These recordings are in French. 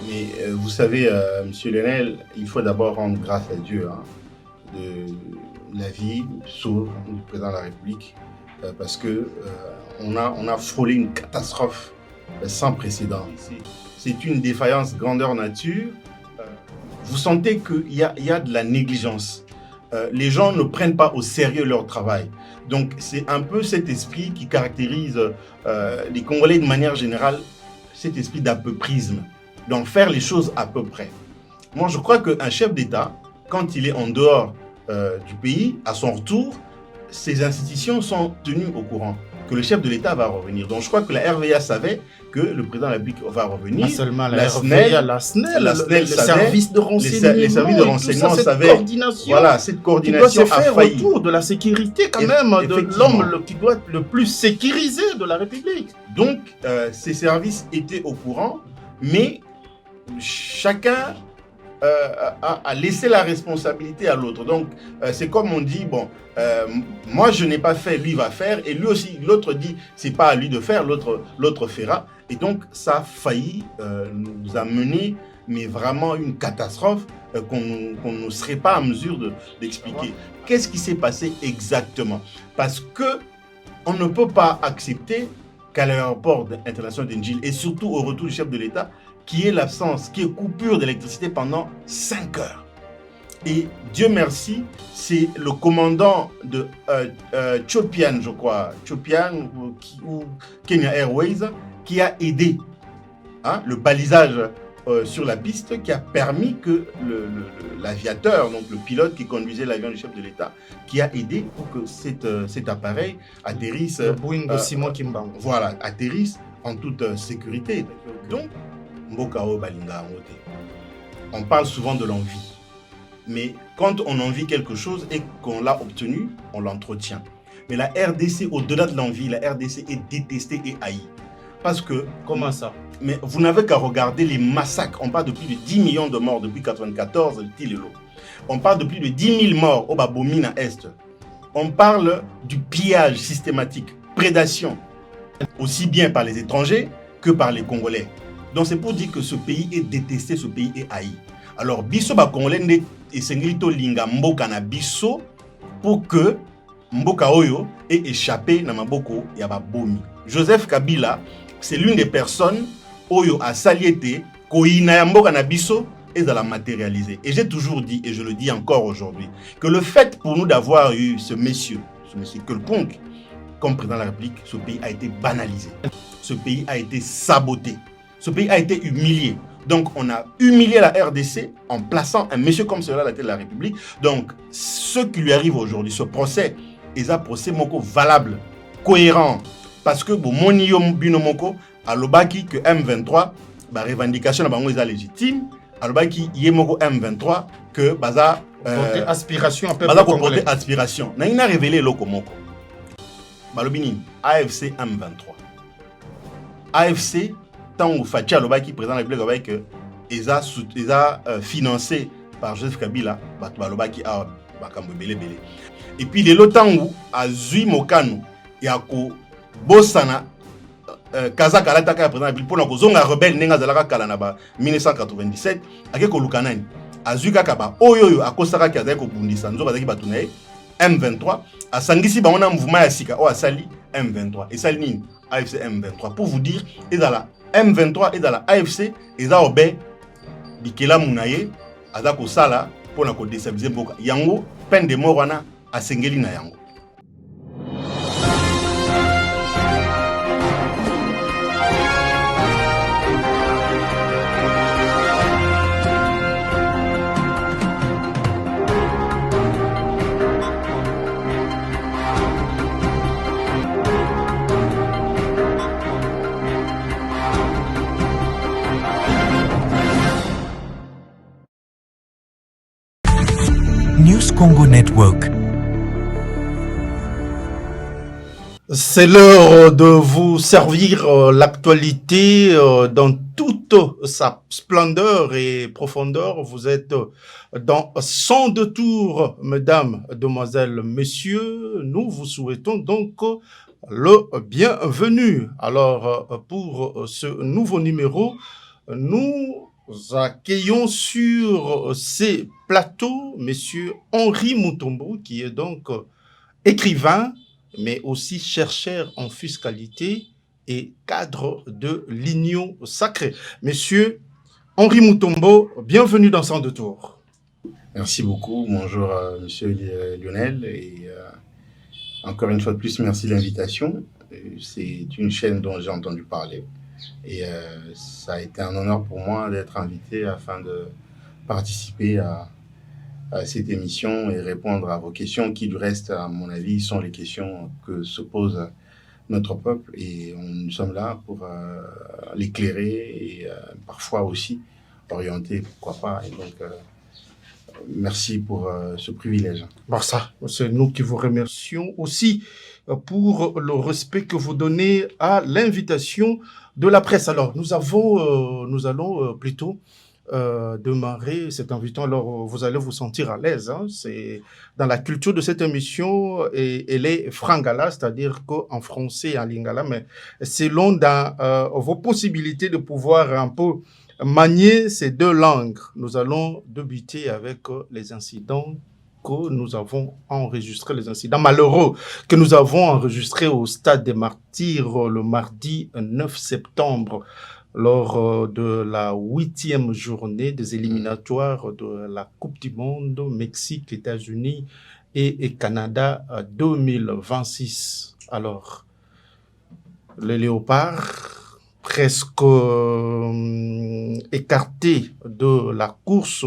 Mais vous savez, Monsieur Lionel, il faut d'abord rendre grâce à Dieu de la vie sauve du président de la République, parce que on a frôlé une catastrophe sans précédent. C'est une défaillance grandeur nature. Vous sentez qu'il y a de la négligence. Les gens ne prennent pas au sérieux leur travail. Donc c'est un peu cet esprit qui caractérise les Congolais de manière générale, cet esprit d'à-peu-prisme. Donc faire les choses à peu près. Moi je crois qu'un chef d'État, quand il est en dehors du pays, à son retour, ses institutions sont tenues au courant que le chef de l'État va revenir. Donc je crois que la RVA savait que le président de la République va revenir. Pas seulement la RVA, la SNEL, le service de renseignement, les services de renseignement cette coordination. Voilà, cette coordination qui doit se faire autour de la sécurité quand même, de l'homme qui doit être le plus sécurisé de la République. Donc ces services étaient au courant, mais chacun a laissé la responsabilité à l'autre. Donc, c'est comme on dit, bon, moi je n'ai pas fait, lui va faire, et lui aussi, l'autre dit, c'est pas à lui de faire, l'autre fera. Et donc, ça a failli nous amener, mais vraiment une catastrophe qu'on ne serait pas en mesure d'expliquer. Qu'est-ce qui s'est passé exactement? Parce que on ne peut pas accepter qu'à l'aéroport international d'Njil, et surtout au retour du chef de l'État, qui est l'absence, qui est coupure d'électricité pendant 5 heures. Et Dieu merci, c'est le commandant de Chopian, je crois, Chopian ou Kenya Airways, qui a aidé le balisage sur la piste, qui a permis que l'aviateur, donc le pilote qui conduisait l'avion du chef de l'État, qui a aidé pour que cet appareil atterrisse. Le Boeing de Simon Kimbangu. Voilà, atterrisse en toute sécurité. Donc, on parle souvent de l'envie, mais quand on envie quelque chose et qu'on l'a obtenu, on l'entretient. Mais la RDC, au-delà de l'envie, la RDC est détestée et haïe. Parce que... Comment ça? Mais vous n'avez qu'à regarder les massacres. On parle de plus de 10 millions de morts depuis 1994, le Tilelo. On parle de plus de 10 000 morts au Babomina Est. On parle du pillage systématique, prédation, aussi bien par les étrangers que par les Congolais. Donc c'est pour dire que ce pays est détesté, ce pays est haï. Alors biso ba Congolais ne esengilito linga mboka na biso pour que mboka oyo ait échappé na maboko ya babomi. Joseph Kabila, c'est l'une des personnes oyo a saliété koina ya mboka na biso et de la matérialiser. Et j'ai toujours dit, et je le dis encore aujourd'hui, que le fait pour nous d'avoir eu ce monsieur Kelponk comme président de la République, ce pays a été banalisé. Ce pays a été saboté. Ce pays a été humilié. Donc, on a humilié la RDC en plaçant un monsieur comme cela à la tête de la République. Donc, ce qui lui arrive aujourd'hui, ce procès, est un procès moko valable, cohérent. Parce que, bon, moni yo bino moko, alobaki que M23, ba revendication na bango est légitime. Alobaki yé moko M23 que baza aspiration un peu congolais. Aspiration. Na ina révélé loko moko. Balobini AFC M23. AFC tant ou Fachi Alobaki, président de la République, que ESA financé par Joseph Kabila, Balobaki a Belé. Et puis, l'autant où Azui Mokano, et à Bossana, Kazaka Lataka, président de la République, pour nous, zonga rebelle, Nenga Zalaka Kalanaba, 1997, à Keko Lukanani, Azui Kakaba, Oyoyo, à Kosaka Kazako Bundisa, Nzo Bazaki Batunae, M23, à Sangisi, on a un mouvement à Sika, ou à Sali, M23, et Salini, AFC M23, pour vous dire, et dans la M23 et dans la AFC, et dans Obé, Bikela Mounaye, Azako Sala, pour nous déstabiliser Boka. Yango, peine de mort, wana, à Sengeli na Yango. News Congo Network. C'est l'heure de vous servir l'actualité dans toute sa splendeur et profondeur. Vous êtes dans 102 tours, mesdames, demoiselles, messieurs. Nous vous souhaitons donc le bienvenu. Alors, pour ce nouveau numéro, nous accueillons sur ces plateaux Monsieur Henri Mutombo, qui est donc écrivain, mais aussi chercheur en fiscalité et cadre de l'Union sacrée. Monsieur Henri Mutombo, bienvenue dans Sans Détour. Merci beaucoup. Bonjour, Monsieur Lionel. Et encore une fois de plus, merci de l'invitation. C'est une chaîne dont j'ai entendu parler. Et ça a été un honneur pour moi d'être invité afin de participer à cette émission et répondre à vos questions qui, du reste, à mon avis, sont les questions que se pose notre peuple. Et nous sommes là pour l'éclairer et parfois aussi orienter, pourquoi pas. Et donc, merci pour ce privilège. Bon, ça, c'est nous qui vous remercions aussi pour le respect que vous donnez à l'invitation de la presse. Alors, nous allons plutôt démarrer cette invitation. Alors, vous allez vous sentir à l'aise. Hein. C'est dans la culture de cette émission, et elle est frangala, c'est-à-dire qu'en français et en lingala, mais selon dans vos possibilités de pouvoir un peu manier ces deux langues. Nous allons débuter avec les incidents que nous avons enregistrés, les incidents malheureux que nous avons enregistrés au Stade des Martyrs le mardi 9 septembre lors de la 8e journée des éliminatoires de la Coupe du Monde Mexique, États-Unis et Canada 2026. Alors, les Léopards, presque écartés de la course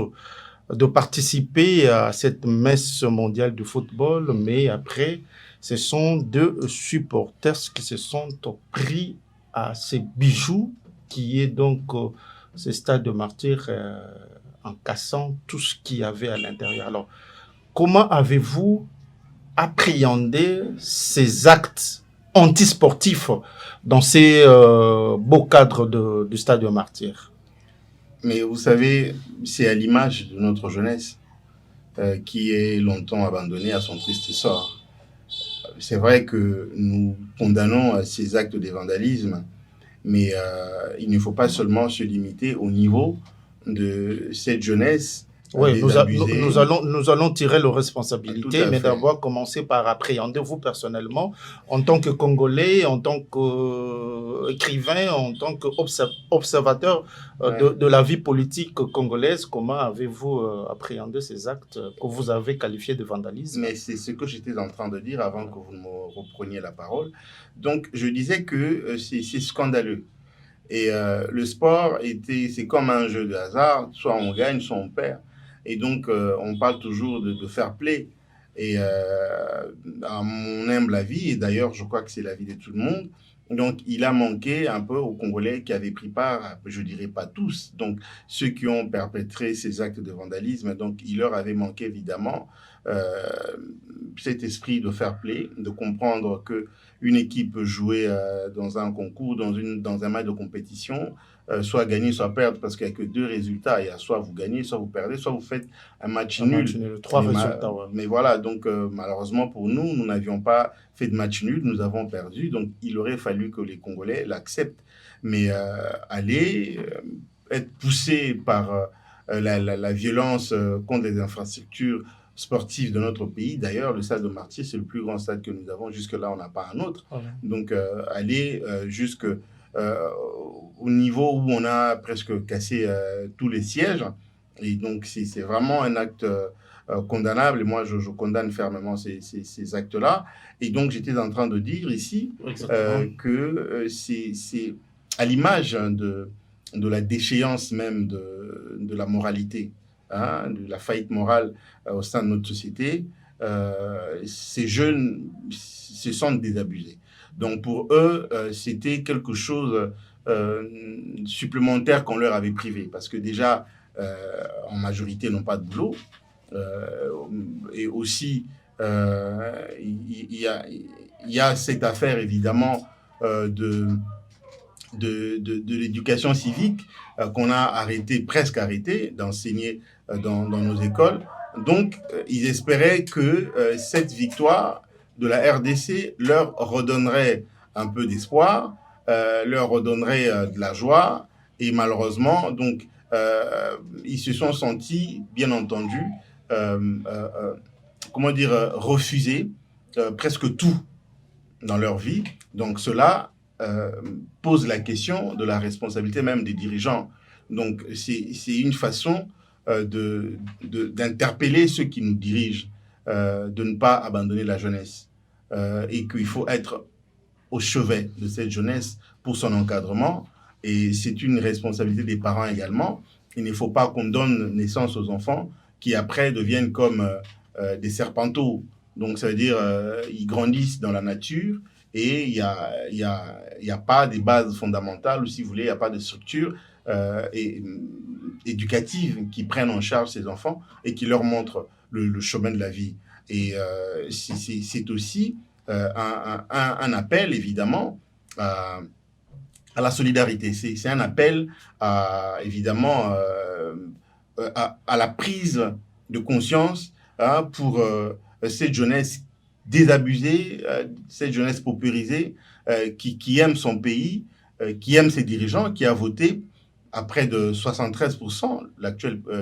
de participer à cette messe mondiale du football, mais après, ce sont deux supporters qui se sont pris à ces bijoux qui est donc ce stade de martyrs en cassant tout ce qu'il y avait à l'intérieur. Alors, comment avez-vous appréhendé ces actes antisportifs dans ces beaux cadres du stade de martyrs? Mais vous savez, c'est à l'image de notre jeunesse qui est longtemps abandonnée à son triste sort. C'est vrai que nous condamnons ces actes de vandalisme, mais il ne faut pas seulement se limiter au niveau de cette jeunesse. Oui, nous allons tirer les responsabilités, mais d'abord commencer par appréhender vous personnellement, en tant que Congolais, en tant qu'écrivain, en tant qu'observateur de la vie politique congolaise. Comment avez-vous appréhendé ces actes que vous avez qualifiés de vandalisme? Mais c'est ce que j'étais en train de dire avant que vous ne me repreniez la parole. Donc, je disais que c'est scandaleux. Et le sport, c'est comme un jeu de hasard, soit on gagne, soit on perd. Et donc, on parle toujours de fair play. Et à mon humble avis, et d'ailleurs, je crois que c'est l'avis de tout le monde, donc il a manqué un peu aux Congolais qui avaient pris part, je dirais pas tous, donc ceux qui ont perpétré ces actes de vandalisme, donc il leur avait manqué évidemment cet esprit de fair play, de comprendre que une équipe peut jouer dans un concours, dans un match de compétition, soit gagner, soit perdre, parce qu'il n'y a que deux résultats. Il y a soit vous gagnez, soit vous perdez, soit vous faites un match nul. Trois résultats, ouais. Mais voilà, donc malheureusement pour nous, nous n'avions pas fait de match nul, nous avons perdu. Donc il aurait fallu que les Congolais l'acceptent. Mais aller être poussé par la violence contre les infrastructures sportives de notre pays. D'ailleurs, le stade de Martyrs, c'est le plus grand stade que nous avons. Jusque-là, on n'a pas un autre. Okay. Donc aller jusque... au niveau où on a presque cassé tous les sièges. Et donc, c'est vraiment un acte condamnable. Et moi, je condamne fermement ces actes-là. Et donc, j'étais en train de dire ici que c'est à l'image de la déchéance même de la moralité, hein, de la faillite morale au sein de notre société. Ces jeunes se sentent désabusés. Donc pour eux, c'était quelque chose supplémentaire qu'on leur avait privé. Parce que déjà, en majorité, n'ont pas de boulot. Et aussi, il y a cette affaire, évidemment, de l'éducation civique qu'on a presque arrêté d'enseigner dans nos écoles. Donc, ils espéraient que cette victoire de la RDC leur redonnerait un peu d'espoir, leur redonnerait de la joie. Et malheureusement, donc, ils se sont sentis, bien entendu, refusés presque tout dans leur vie. Donc cela pose la question de la responsabilité même des dirigeants. Donc c'est une façon d'interpeller ceux qui nous dirigent, de ne pas abandonner la jeunesse, et qu'il faut être au chevet de cette jeunesse pour son encadrement. Et c'est une responsabilité des parents également. Il ne faut pas qu'on donne naissance aux enfants qui après deviennent comme des serpenteaux. Donc ça veut dire ils grandissent dans la nature et il y a pas des bases fondamentales, ou si vous voulez, il n'y a pas de structure éducative qui prennent en charge ces enfants et qui leur montrent le chemin de la vie. Et c'est aussi un appel, évidemment, à la solidarité. C'est un appel, évidemment, à la prise de conscience pour cette jeunesse désabusée, cette jeunesse paupérisée, qui aime son pays, qui aime ses dirigeants, qui a voté à près de 73%,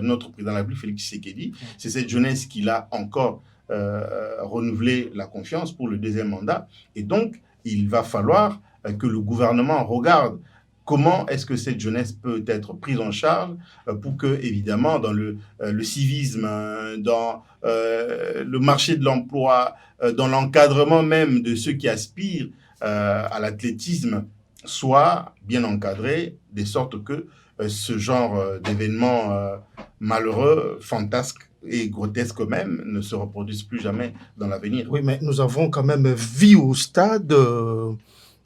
notre président de la République, Félix Tshisekedi. C'est cette jeunesse qui l'a encore renouvelé la confiance pour le deuxième mandat. Et donc, il va falloir que le gouvernement regarde comment est-ce que cette jeunesse peut être prise en charge pour que, évidemment, dans le civisme, dans le marché de l'emploi, dans l'encadrement même de ceux qui aspirent à l'athlétisme, soit bien encadré, de sorte que ce genre d'événements malheureux, fantasques et grotesques même, ne se reproduisent plus jamais dans l'avenir. Oui, mais nous avons quand même vu au stade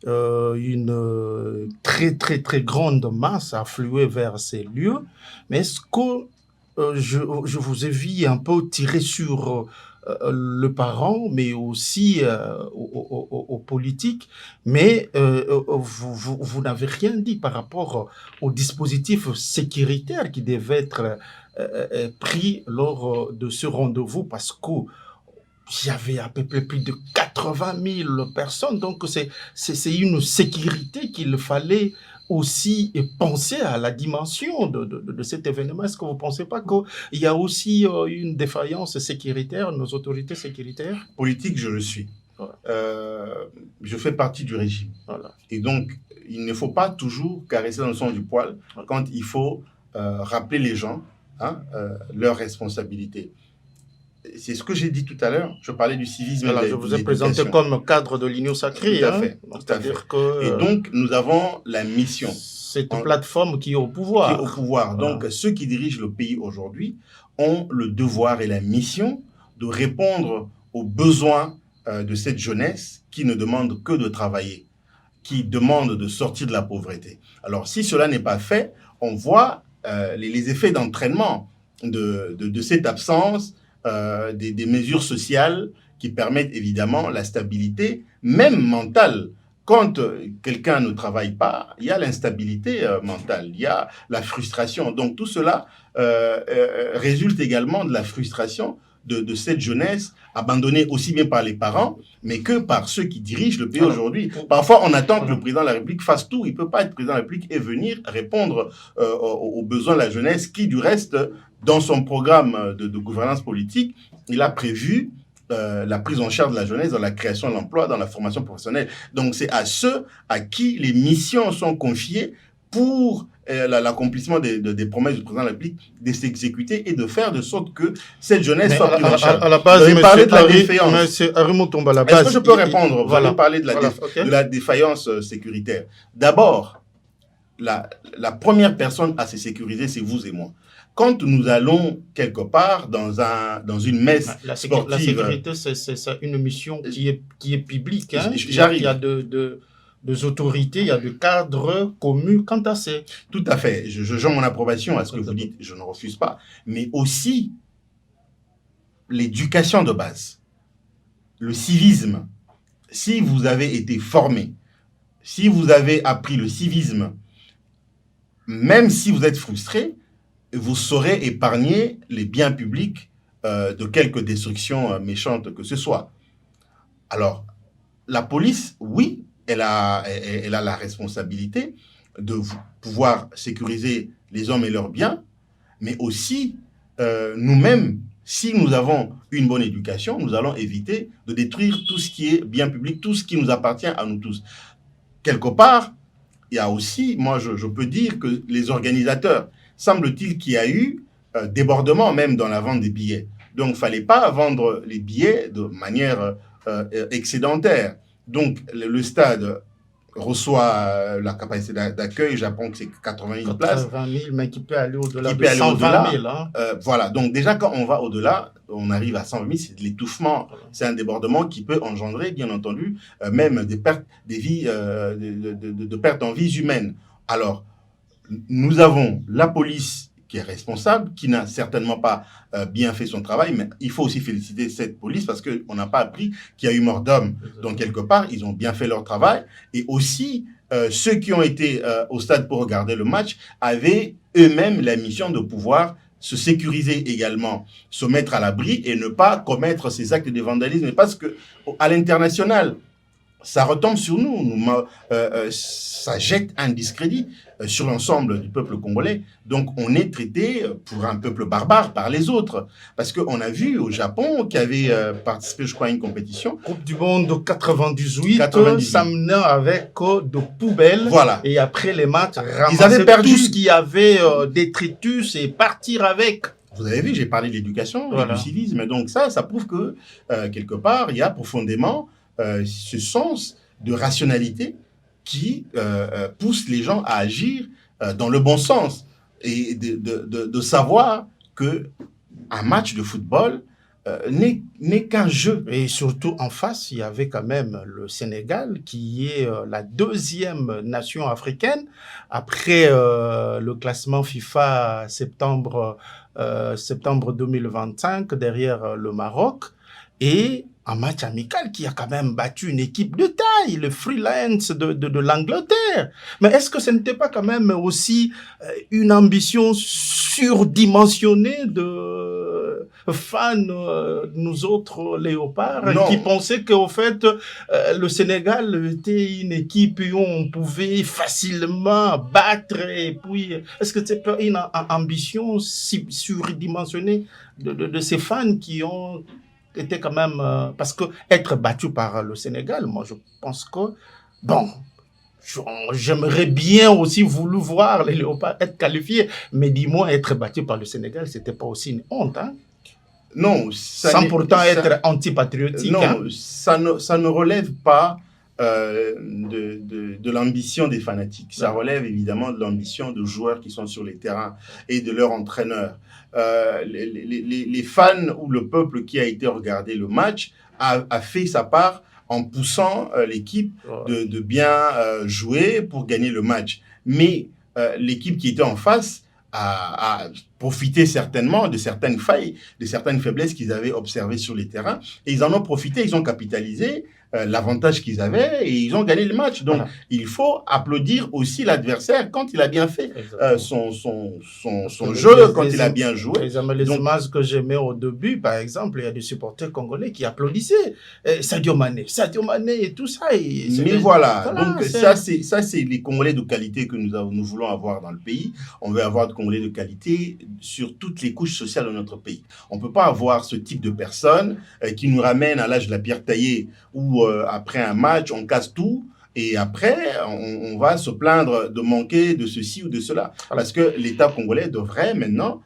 une très, très, très grande masse affluer vers ces lieux. Mais est-ce que je vous ai vu un peu tirer sur le parent, mais aussi aux politiques, mais vous n'avez rien dit par rapport au dispositif sécuritaire qui devait être pris lors de ce rendez-vous, parce que il y avait à peu près plus de 80 000 personnes, donc c'est une sécurité qu'il fallait aussi penser à la dimension de cet événement. Est-ce que vous ne pensez pas qu'il y a aussi une défaillance sécuritaire, nos autorités sécuritaires? Politique, je le suis. Voilà. Je fais partie du régime. Voilà. Et donc, il ne faut pas toujours caresser dans le sens du poil quand il faut rappeler les gens leurs responsabilités. C'est ce que j'ai dit tout à l'heure. Je parlais du civisme. Voilà, je vous ai présenté comme cadre de l'Union sacrée. Tout à fait. Et donc, nous avons la mission. Cette plateforme qui est au pouvoir. Qui est au pouvoir. Voilà. Donc, ceux qui dirigent le pays aujourd'hui ont le devoir et la mission de répondre aux besoins de cette jeunesse qui ne demande que de travailler, qui demande de sortir de la pauvreté. Alors, si cela n'est pas fait, on voit les effets d'entraînement de cette absence, des mesures sociales qui permettent évidemment la stabilité, même mentale. Quand quelqu'un ne travaille pas, il y a l'instabilité mentale, il y a la frustration. Donc tout cela résulte également de la frustration de cette jeunesse abandonnée aussi bien par les parents, mais que par ceux qui dirigent le pays aujourd'hui. Parfois, on attend que le président de la République fasse tout. Il ne peut pas être président de la République et venir répondre aux besoins de la jeunesse qui, du reste, dans son programme de gouvernance politique, il a prévu la prise en charge de la jeunesse dans la création de l'emploi, dans la formation professionnelle. Donc, c'est à ceux à qui les missions sont confiées pour l'accomplissement des promesses du président de la République de s'exécuter et de faire de sorte que cette jeunesse soit prise en charge. À la base, vous parlez de la défaillance. Est-ce que je peux répondre? Vous allez parler de la défaillance sécuritaire. D'abord, la première personne à se sécuriser, c'est vous et moi. Quand nous allons quelque part dans une messe sportive... La sécurité, c'est une mission qui est publique. Hein. J'arrive. Il y a des autorités, il y a des cadres communs quant à ça. Tout à fait. Je joins mon approbation à ce que vous dites. Je ne refuse pas. Mais aussi, l'éducation de base, le civisme. Si vous avez été formé, si vous avez appris le civisme, même si vous êtes frustré, vous saurez épargner les biens publics de quelque destruction méchante que ce soit. Alors, la police, oui, elle a la responsabilité de pouvoir sécuriser les hommes et leurs biens, mais aussi nous-mêmes, si nous avons une bonne éducation, nous allons éviter de détruire tout ce qui est bien public, tout ce qui nous appartient à nous tous. Quelque part, il y a aussi, moi je peux dire que les organisateurs, semble-t-il qu'il y a eu débordement même dans la vente des billets. Donc il ne fallait pas vendre les billets de manière excédentaire. Donc le stade reçoit la capacité d'accueil, j'apprends que c'est 80 000 places. 80 000, mais qui peut aller au-delà de 120 000. Hein. Voilà, donc déjà quand on va au-delà, on arrive à 120 000, c'est de l'étouffement, c'est un débordement qui peut engendrer, bien entendu, même des pertes, des vies, de pertes en vies humaines. Alors, nous avons la police qui est responsable, qui n'a certainement pas bien fait son travail, mais il faut aussi féliciter cette police parce qu'on n'a pas appris qu'il y a eu mort d'homme. Donc, quelque part, ils ont bien fait leur travail. Et aussi, ceux qui ont été au stade pour regarder le match avaient eux-mêmes la mission de pouvoir se sécuriser également, se mettre à l'abri et ne pas commettre ces actes de vandalisme. Parce que à l'international, ça retombe sur nous, ça jette un discrédit sur l'ensemble du peuple congolais. Donc, on est traité pour un peuple barbare par les autres. Parce qu'on a vu au Japon qui avait participé, je crois, à une compétition. Coupe du monde 98. S'amenant avec de poubelles. Voilà. Et après les matchs, ils avaient perdu tout ce qui avait détritus et partir avec. Vous avez vu, j'ai parlé de l'éducation, du civisme. Donc ça prouve que, quelque part, il y a profondément ce sens de rationalité qui pousse les gens à agir dans le bon sens et de savoir qu'un match de football n'est qu'un jeu. Et surtout en face, il y avait quand même le Sénégal qui est la deuxième nation africaine après le classement FIFA septembre 2025 derrière le Maroc et un match amical qui a quand même battu une équipe de taille, le Freelance de l'Angleterre. Mais est-ce que ce n'était pas quand même aussi une ambition surdimensionnée de fans, nous autres léopards, qui pensaient qu'au fait, le Sénégal était une équipe où on pouvait facilement battre et puis, est-ce que c'est pas une ambition surdimensionnée de ces fans qui ont était quand même parce que être battu par le Sénégal, moi je pense que bon, j'aimerais bien aussi voulu voir les Léopards être qualifiés, mais dis-moi être battu par le Sénégal, c'était pas aussi une honte, hein? Non, sans pourtant être antipatriotique. Non, hein? ça ne relève pas de l'ambition des fanatiques. Ça relève évidemment de l'ambition de joueurs qui sont sur les terrains et de leurs entraîneurs. Les fans ou le peuple qui a été regarder le match a fait sa part en poussant l'équipe de bien jouer pour gagner le match. Mais l'équipe qui était en face a profité certainement de certaines failles, de certaines faiblesses qu'ils avaient observées sur les terrains. Et ils en ont profité, ils ont capitalisé l'avantage qu'ils avaient et ils ont gagné le match. Donc, il faut applaudir aussi l'adversaire quand il a bien fait son jeu, quand il a bien joué. Les images que j'aimais au début, par exemple, il y a des supporters congolais qui applaudissaient Sadio Mané et tout ça. Mais voilà, donc ça c'est les Congolais de qualité que nous voulons avoir dans le pays. On veut avoir des Congolais de qualité sur toutes les couches sociales de notre pays. On ne peut pas avoir ce type de personnes qui nous ramènent à l'âge de la pierre taillée où après un match, on casse tout et après, on va se plaindre de manquer de ceci ou de cela. Parce que l'État congolais devrait maintenant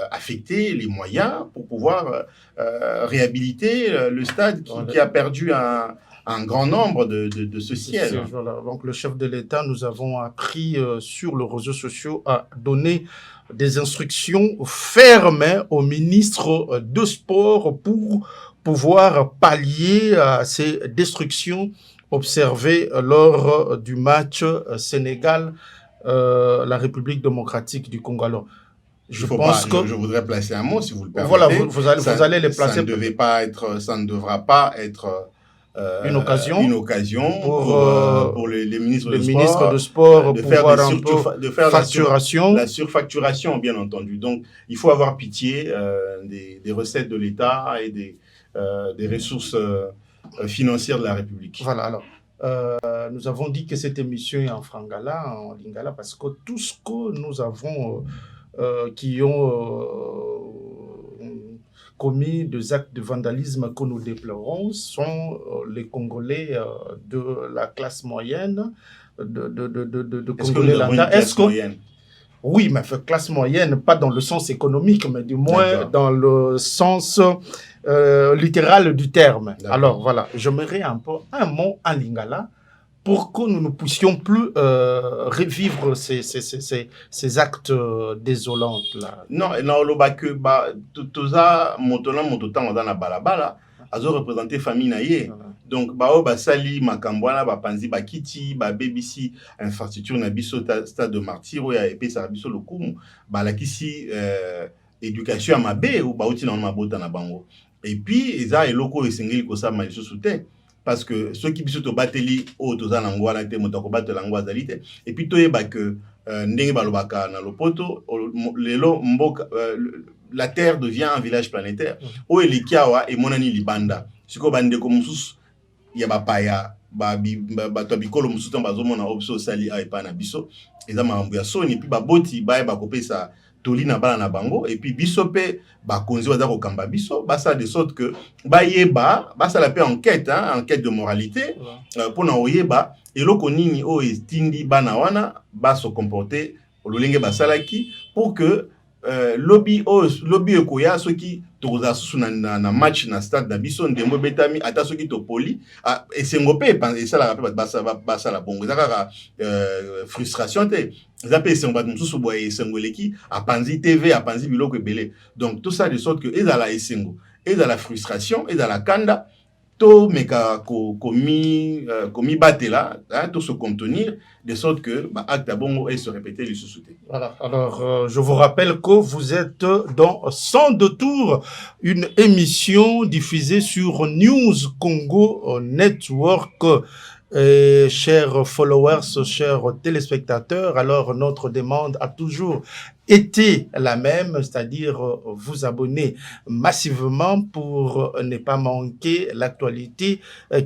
affecter les moyens pour pouvoir réhabiliter le stade qui a perdu un grand nombre de ce siège. Voilà. Donc, le chef de l'État, nous avons appris sur les réseaux sociaux à donner des instructions fermes au ministre de Sport pour pouvoir pallier à ces destructions observées lors du match Sénégal, la République démocratique du Congo. Alors, je voudrais placer un mot, si vous le permettez. Voilà, vous allez les placer. Ça ne devra pas être une occasion pour les ministres de sport de faire facturation. La surfacturation, bien entendu. Donc, il faut avoir pitié des recettes de l'État et des ressources financières de la République. Voilà, alors, Nous avons dit que cette émission est en frangala, en lingala, parce que tout ce que nous avons, qui ont commis des actes de vandalisme que nous déplorons, sont les Congolais de la classe moyenne, de Est-ce que Congolais nous avons une lambda. classe moyenne? Oui, mais classe moyenne, pas dans le sens économique, mais du moins dans le sens littéral du terme. Alors voilà, j'aimerais un mot en lingala pour que nous ne puissions plus revivre ces actes désolants là. Non, non, le bac tout ça, motola mototan dans la balabala, azo représenter famille naie. Donc sali makambwana panzi bakiti babebisi infrastructure na biso stade de martyr ya epé sa biso lokumu balakisi éducation à mabe ou bauti na mabota na bango. Et puis eza eloko esengeli ko sa maliso soute parce que ceux qui biso to bateli o toza na ngwana te motako batela ngwa zalite et puis toyeba que ndenge balobaka na lopoto lelo mboka la terre devient un village planétaire o elikiawa e monani libanda siko bandeko mususu ya bapaya bato bikolo mususu bazomona opso sali a epa na biso eza makambo ya soni puis baboti baye bakopesa toli na bana na bango et puis biso pe bakonzi baza kokamba biso basa de sorte que bayeba basala pe enquête enquête de moralité pour na oyeba eloko nini o estindi bana wana baso comporter ololenge basalaki pour que lobby ekoya soki tokoza susu na match na stade na biso ndembo betami ata soki topoli esengo pe esalaka pe basala bongo eza kaka frustration te eza pe esengo bato mosusu boye esengo eleki apanzi tv apanzi biloko ebele donc tout ça de sorte que ezala esengo ezala frustration ezala kanda to meka komi batela to se contenir de sorte que acte bongo et se répéter les sous. Voilà. Alors je vous rappelle que vous êtes dans Sans Détour, une émission diffusée sur News Congo Network. Chers followers, chers téléspectateurs, alors notre demande a toujours été la même, c'est-à-dire vous abonner massivement pour ne pas manquer l'actualité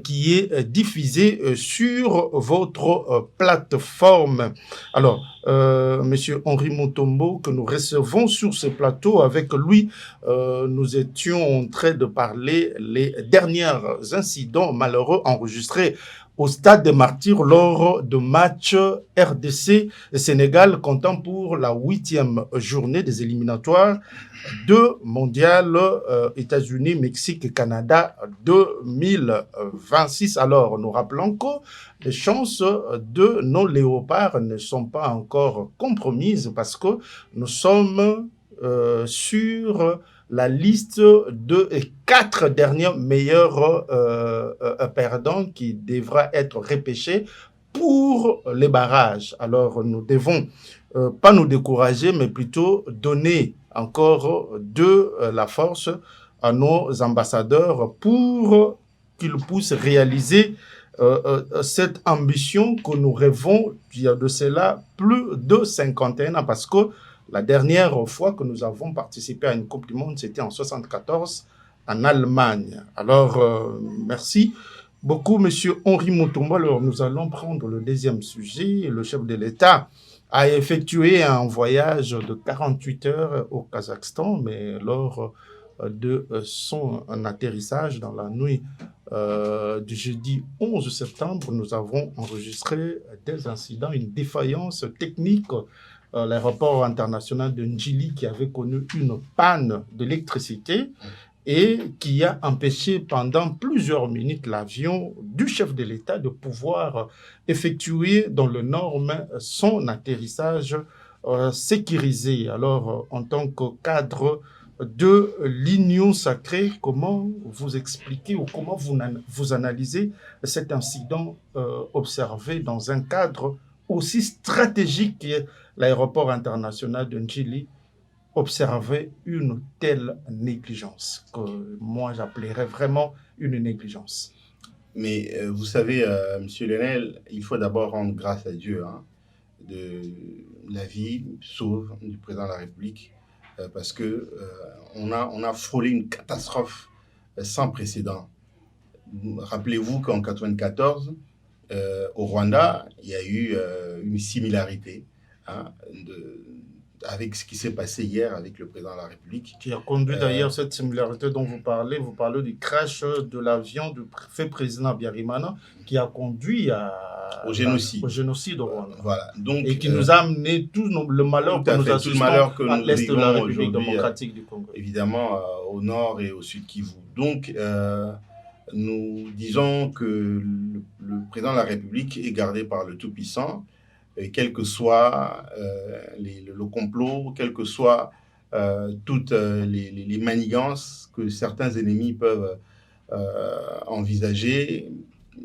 qui est diffusée sur votre plateforme. Alors, Monsieur Henri Mutombo, que nous recevons sur ce plateau, avec lui, nous étions en train de parler les derniers incidents malheureux enregistrés au stade des Martyrs lors de match RDC-Sénégal comptant pour la 8e journée des éliminatoires de Mondial États-Unis, Mexique et Canada 2026. Alors, nous rappelons que les chances de nos léopards ne sont pas encore compromises parce que nous sommes sur la liste de 4 derniers meilleurs perdants qui devra être repêchés pour les barrages. Alors, nous devons pas nous décourager, mais plutôt donner encore de la force à nos ambassadeurs pour qu'ils puissent réaliser cette ambition que nous rêvons il y a de cela plus de 51 ans, parce que la dernière fois que nous avons participé à une Coupe du Monde, c'était en 1974 en Allemagne. Alors, merci beaucoup, Monsieur Henri Mutombo. Alors, nous allons prendre le deuxième sujet. Le chef de l'État a effectué un voyage de 48 heures au Kazakhstan, mais lors de son atterrissage dans la nuit du jeudi 11 septembre, nous avons enregistré des incidents, une défaillance technique. L'aéroport international de Ndjili qui avait connu une panne d'électricité et qui a empêché pendant plusieurs minutes l'avion du chef de l'État de pouvoir effectuer dans le norme son atterrissage sécurisé. Alors, en tant que cadre de l'Union sacrée, comment vous expliquez ou comment vous analysez cet incident observé dans un cadre aussi stratégique qui est l'aéroport international de Ndjili, observer une telle négligence que moi j'appellerais vraiment une négligence? Mais vous savez, Monsieur Lionel, il faut d'abord rendre grâce à Dieu de la vie sauve du président de la République, parce que on a frôlé une catastrophe sans précédent. Rappelez-vous qu'en 1994, Au Rwanda, il y a eu une similarité hein, avec ce qui s'est passé hier avec le président de la République. Qui a conduit d'ailleurs cette similarité dont vous parlez du crash de l'avion du fait président Habyarimana, qui a conduit au génocide au Rwanda. Voilà. Donc, et qui nous a amené tout le malheur que nous assistons à l'est de la République démocratique du Congo. Évidemment, au nord et au sud Kivu. Donc, nous disons que le président de la République est gardé par le Tout-Puissant, et quel que soit le complot, quelles que soient toutes les manigances que certains ennemis peuvent envisager.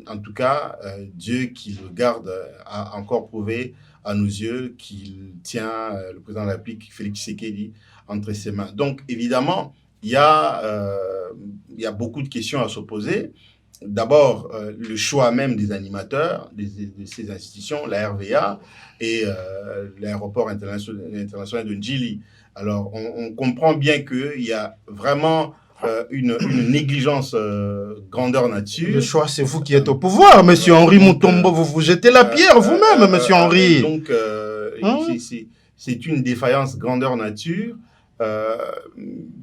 En tout cas, Dieu qui le garde a encore prouvé à nos yeux qu'il tient le président de la République, Félix Tshisekedi, entre ses mains. Donc, évidemment, il y a beaucoup de questions à se poser. D'abord, le choix même des animateurs de ces institutions, la RVA et l'aéroport international de Njili. Alors, on comprend bien qu'il y a vraiment une négligence grandeur nature. Le choix, c'est vous qui êtes au pouvoir, monsieur Henri Mutombo. Vous vous jetez la pierre vous-même, monsieur Henri. Donc, c'est une défaillance grandeur nature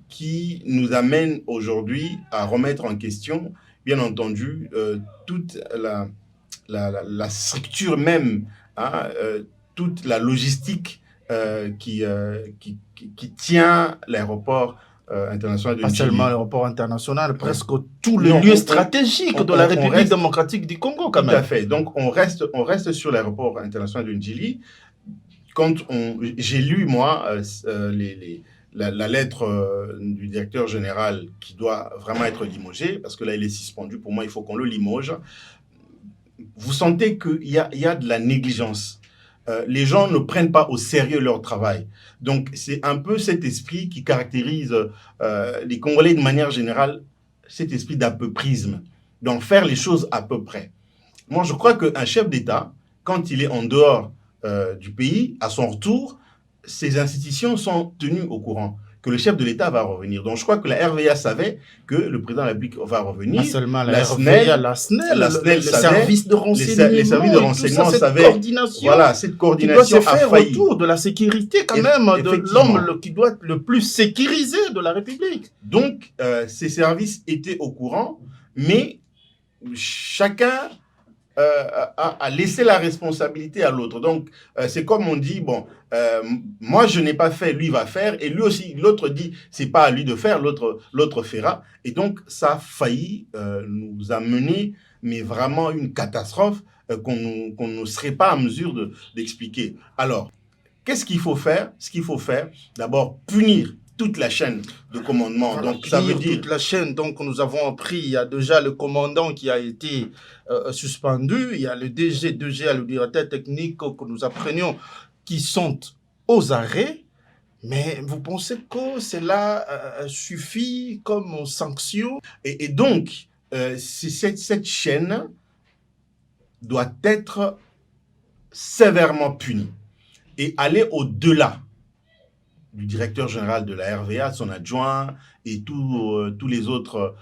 qui nous amène aujourd'hui à remettre en question, bien entendu, toute la structure même, hein, toute la logistique qui tient l'aéroport international de Pas Njili. seulement l'aéroport international, presque tous les lieux stratégiques de la République démocratique du Congo, quand même. Tout à fait. Donc, on reste sur l'aéroport international de Njili. Quand j'ai lu, moi, la lettre du directeur général qui doit vraiment être limogé, parce que là, il est suspendu. Pour moi, il faut qu'on le limoge. Vous sentez qu'il y a de la négligence. Les gens ne prennent pas au sérieux leur travail. Donc, c'est un peu cet esprit qui caractérise les Congolais de manière générale, cet esprit d'à-peu-prisme, d'en faire les choses à peu près. Moi, je crois qu'un chef d'État, quand il est en dehors du pays, à son retour, ces institutions sont tenues au courant que le chef de l'État va revenir. Donc, je crois que la RVA savait que le président de la République va revenir. Pas seulement la RVA, la SNEL, le service de renseignement. Les services de renseignement savaient. Voilà, cette coordination qui doit se faire autour de la sécurité, quand même, de l'homme qui doit être le plus sécurisé de la République. Donc, ces services étaient au courant, mais chacun a laissé la responsabilité à l'autre. Donc, c'est comme on dit, bon, moi je n'ai pas fait, lui va faire, et lui aussi, l'autre dit, c'est pas à lui de faire, l'autre fera. Et donc, ça a failli nous amener, mais vraiment une catastrophe qu'on ne serait pas en mesure d'expliquer. Alors, qu'est-ce qu'il faut faire? Ce qu'il faut faire, d'abord, punir toute la chaîne de commandement. Voilà, donc, ça veut dire toute la chaîne. Donc, nous avons appris, il y a déjà le commandant qui a été suspendu, il y a le DG, le directeur technique que nous apprenions, qui sont aux arrêts. Mais vous pensez que cela suffit comme sanction? Et donc, cette chaîne doit être sévèrement punie et aller au-delà du directeur général de la RVA, son adjoint et tous les autres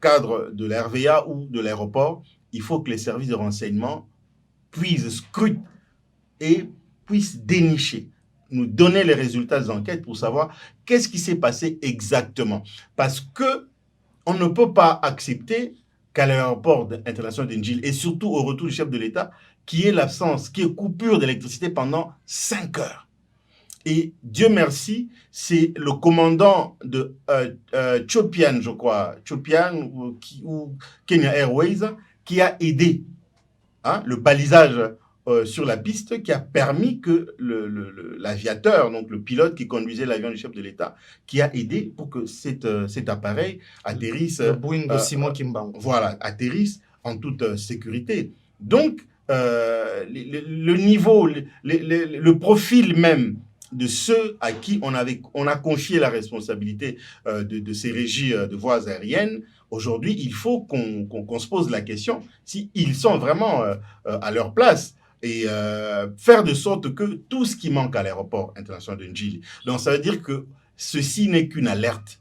cadres de la RVA ou de l'aéroport. Il faut que les services de renseignement puissent scruter et puissent dénicher, nous donner les résultats des enquêtes pour savoir qu'est-ce qui s'est passé exactement. Parce que on ne peut pas accepter qu'à l'aéroport international de Njili, et surtout au retour du chef de l'État, qui est l'absence, qui est coupure d'électricité pendant 5 heures. Et Dieu merci, c'est le commandant de Chopian, je crois, Chopian ou Kenya Airways, qui a aidé le balisage sur la piste, qui a permis que l'aviateur, donc le pilote qui conduisait l'avion du chef de l'État, qui a aidé pour que cet appareil atterrisse. Le Boeing de Simon Kimbangu. Voilà, atterrisse en toute sécurité. Donc, le niveau, le profil même de ceux à qui on a confié la responsabilité de ces régies de voies aériennes, aujourd'hui, il faut qu'on se pose la question s'ils sont vraiment à leur place et faire de sorte que tout ce qui manque à l'aéroport international de Njili. Donc, ça veut dire que ceci n'est qu'une alerte.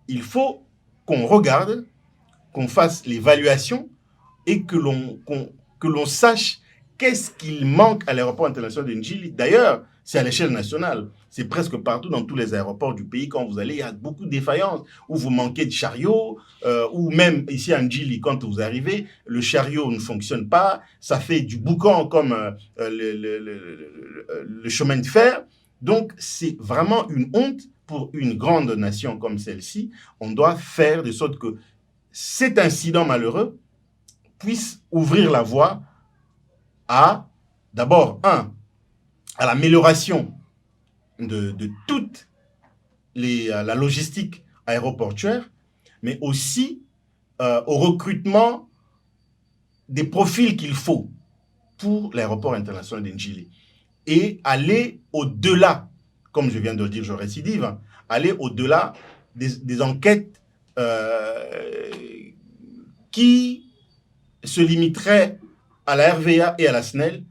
Il faut qu'on regarde, qu'on fasse l'évaluation et que l'on sache qu'est-ce qu'il manque à l'aéroport international de Njili. D'ailleurs, c'est à l'échelle nationale. C'est presque partout dans tous les aéroports du pays. Quand vous allez, il y a beaucoup de défaillances, où vous manquez de chariots, ou même ici à Njili, quand vous arrivez, le chariot ne fonctionne pas, ça fait du boucan comme le chemin de fer. Donc, c'est vraiment une honte pour une grande nation comme celle-ci. On doit faire de sorte que cet incident malheureux puisse ouvrir la voie à, d'abord, à l'amélioration de toute la logistique aéroportuaire, mais aussi au recrutement des profils qu'il faut pour l'aéroport international de Njili. Et aller au-delà, comme je viens de le dire, je récidive, hein, aller au-delà des enquêtes qui se limiteraient à la RVA et à la SNEL,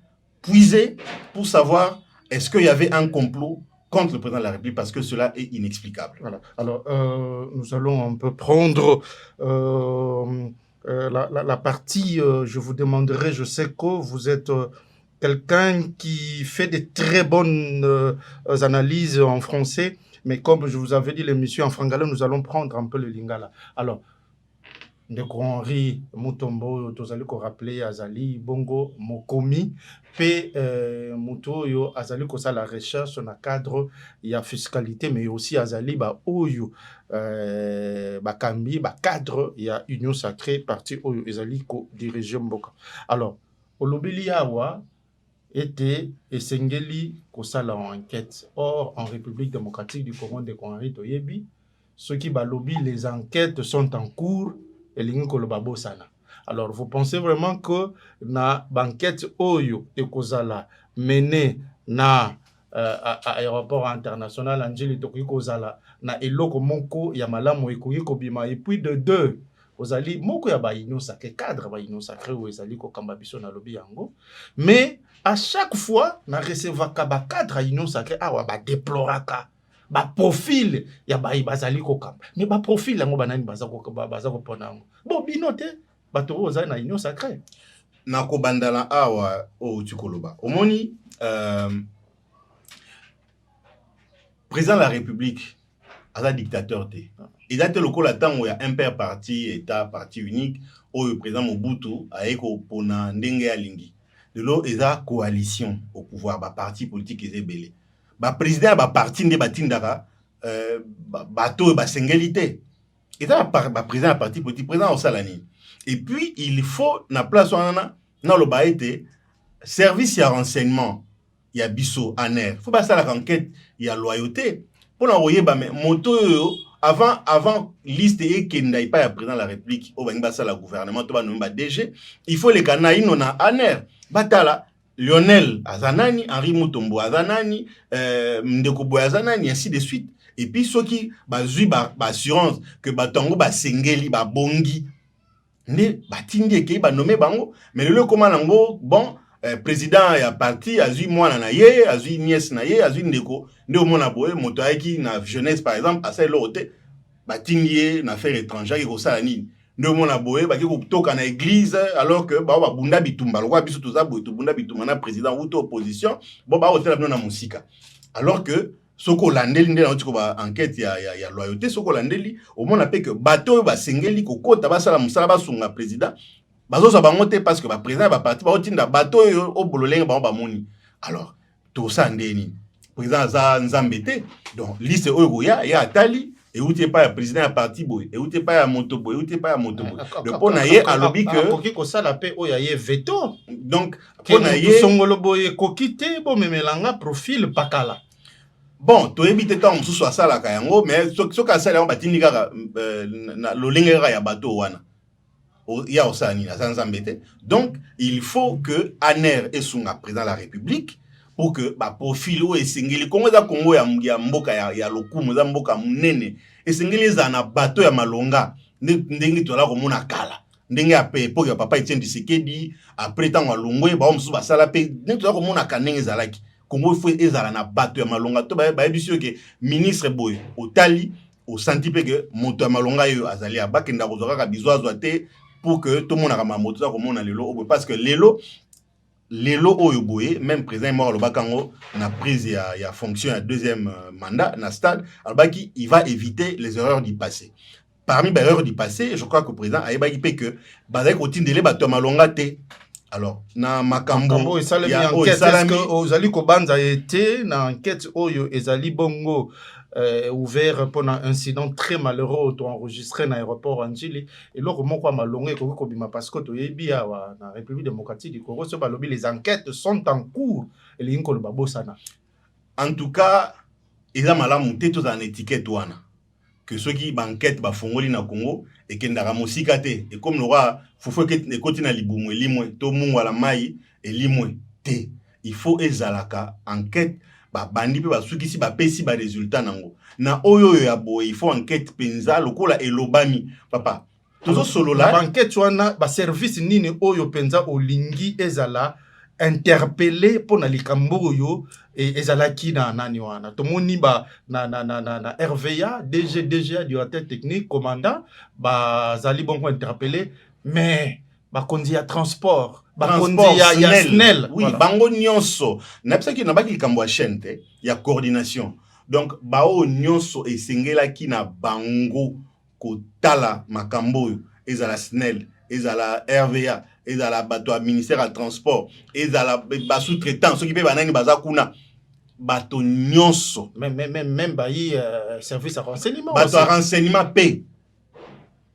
puiser pour savoir est-ce qu'il y avait un complot contre le président de la République, parce que cela est inexplicable. Voilà. Alors, nous allons un peu prendre la partie, je vous demanderai, je sais que vous êtes quelqu'un qui fait de très bonnes analyses en français, mais comme je vous avais dit, l'émission en frangalais, nous allons prendre un peu le lingala. Alors, ndeko Henri Mutombo tozali ko rappeler azali bongo mokomi pe muto oyo azali ko la recherche na cadre ya fiscalité, mais aussi azali ba oyo bakambi ba cadre ya union sacrée parti oyo ezali ko diriger mboka. Alors olobeli awa était esengeli ko sala enquête. Or en République démocratique du Congo de Henri Toyebi, ceux qui balobi les enquêtes sont en cours. Alors, vous pensez vraiment que na banquette oyo ekozala mené na aéroport international Njili tokoki kozala na eloko moko ya malamu ekoki kobima, et puis de deux ozali moko ya ba union sacré cadre ba union sacré o ezali ko kamba biso na lobi yango, mais à chaque fois na recevaka ba cadre union sacré awa ba déploraka ba profil ya bayi bazali kokamba, mais ba profil yango banani baza ko pona yango bo bino te bato oza na union sacrée na ko bandala awa o tukoloba omoni président de la République aza dictateur te il a été le tango ya impair parti état parti unique o président Mobutu aeko pona ndenge ya lingi de lo eza coalition au pouvoir ba parti politique ezebele ba président ba parti nde batindaka bato ba sengélité et ça ba président parti politique président au salani, et puis il faut na place wana na lo ba été service ya renseignement ya biso aner faut pas ça la enquête ya loyauté pour envoyer ba moto avant liste et kenda pas ya président de la République au bangi ba ça la gouvernement to ba nomba DG, il faut les canaux non na aner batala Lionel Azanani, Henri Mutombo Azanani, Ndeko Boy Azanani, ainsi de suite. Et puis ceux qui bazui ba assurance que batongo ba sengeli ba bongi ne batindi ke ba nommé bango, mais le comment nango bon président ya parti azui mwana na ye, azui nièce na ye, azui ndeko nde mona boye moto aki na jeunesse par exemple asa lote batindi na affaire étrangère ko sala nini. Nous mon aboye baki ko toka na église alors que ba bunda bitumba lokwa biso toza boye to bunda bitumba na président ou opposition bon ba hôtel na musika, alors que soko landeli ndé na tiko ba enquête ya loyauté soko landeli au moins appelle que bateau ba sengeli ko kota ba sala musala ba sunga président bazo sa bango te parce que ba président ba parti ba otinda bateau o bololenge ba moni. Alors to sa ndeni président za nzambete donc liste oyo ya atali et où t'es pas président à parti boy et où t'es pas à motoboy où t'es pas à motoboy le pont naie à lobby que koki ko sala pe o ya ye veto donc pont naie songolo boy kokite bo memelanga profil pakala bon to éviter tant musu so sala ka yango mais so ka sala on batindi kaka na lolenge ya bato wana ya osani na sanzambete. Donc il faut que aner esunga président de la République pour que ba profil o esengeli Congo za Congo ya mboka ya lokumu za mboka munene esengeli za na bato ya malonga ndenge tola ko mona kala ndenge ya pe epoke ya papa Etienne Tshisekedi après tango alongwe ba musu basala pe ndenge tola ko mona kanenge zalaki Congo faut ezala na bato ya malonga to ba biso ke ministre boy otali o senti pe que moto ya malonga yo azali abakenda ko zoka bizwa te pour que tout le monde a mamoto comme on a lelo parce que lelo oyo boye même président mort le bakango na prise il y a fonction à deuxième mandat na stade albaki il va éviter les erreurs du passé. Parmi les erreurs du passé, je crois que le président a dit que bazai kotindele bato malonga te. Alors, na makambo ezali enquête est-ce que ozali kobanza été na enquête oyo ezali bongo ouvert pour un incident très malheureux auto enregistré dans l'aéroport Anjili et là comment quoi malongé ko bima parce que to yebi awa na République démocratique du Congo so balobi les enquêtes sont en cours et linko le babosana. En tout cas, eza malamu te to za étiquette wana que ceux qui banquette ba fongoli na Congo et que ndara mosika te et comme le roi fofo ke ekoti na libumu limwe to mungu la mai et limwe te il faut ezalaka enquête ba bandi pe ba sukisi ba pesi ba résultat nango na oyo ya boye il faut enquête penza lokola elobami papa tozo solo la enquête wana ba service nini oyo penza olingi ezala interpellé pour na likambo yo et ezalaki na nani wana tomoni ba na RVA DGA directeur technique commandant ba zali bongo interpellé mais ba kondi ya transport ba kondi ya SNEL oui voilà. Bango nyonso na pesa ki na ba likambo ya chaîne te ya coordination donc ba o nyonso esengela ki na bango kotala makambo ezala SNEL ezala RVA ezala bato ministère du transport ezala ba sous-traitant ceux qui pe banani baza kuna bato nyonso même bayi service à renseignement bato à renseignement pe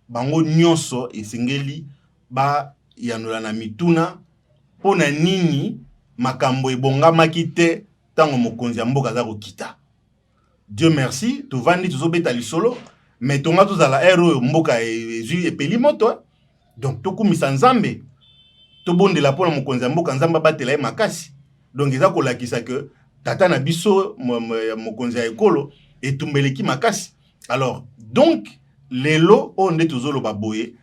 bango nyonso esengeli ba yanola na mituna pona nini makambo ebongamaki te tango mokonzi ya mboka za kokita. Dieu merci tovandi tozobeta lisolo mais tonga tozala ero mboka ezui epeli moto donc tokumisa nzambe tobondela pona mokonzi ya mboka nzambe batela ye makasi donc eza kolakisa que tata na biso mokonzi ya ekolo etumbeleki makasi. Alors donc lelo onde tozolo baboye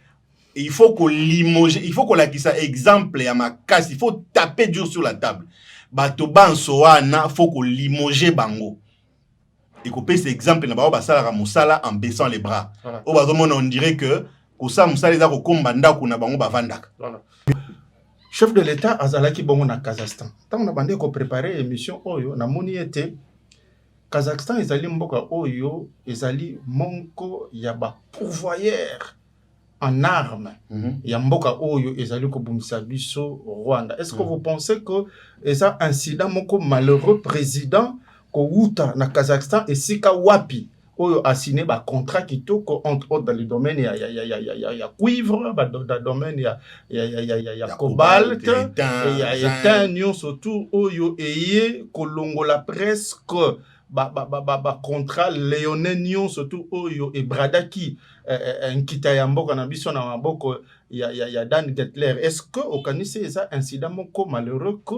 il faut qu'on limoge, il faut qu'on lakisa exemple ya makasi, il faut taper dur sur la table. Bato banso wana faut qu'on limoge bango. Et qu'on paye cet exemple na ba basala musala en baissant les bras. Au bazomona on dirait que kosa musala za ko kombanda kuna bango bavandaka. Chef de l'État azalaki bongo na Kazakhstan. Tant on a bandé ko préparer émission oyo na moni été Kazakhstan ezali mboka oyo ezali monko ya ba pourvoyeur en armes. Ya mboka oyo ezali ko bumisa biso Rwanda. Est-ce que vous pensez que eza incident moko malheureux président ko uta na Kazakhstan et sika wapi oyo a signé ba contrat kitoko entre autres dans le domaine ya cuivre, dans le domaine ya cobalt, ya étain nyon surtout oyo eye kolongola presque ba contrat léonais nyon surtout oyo e bradaki nkita ya mboka na biso na maboko ya Dan Getler. Est-ce que okanisi eza incident moko malheureux que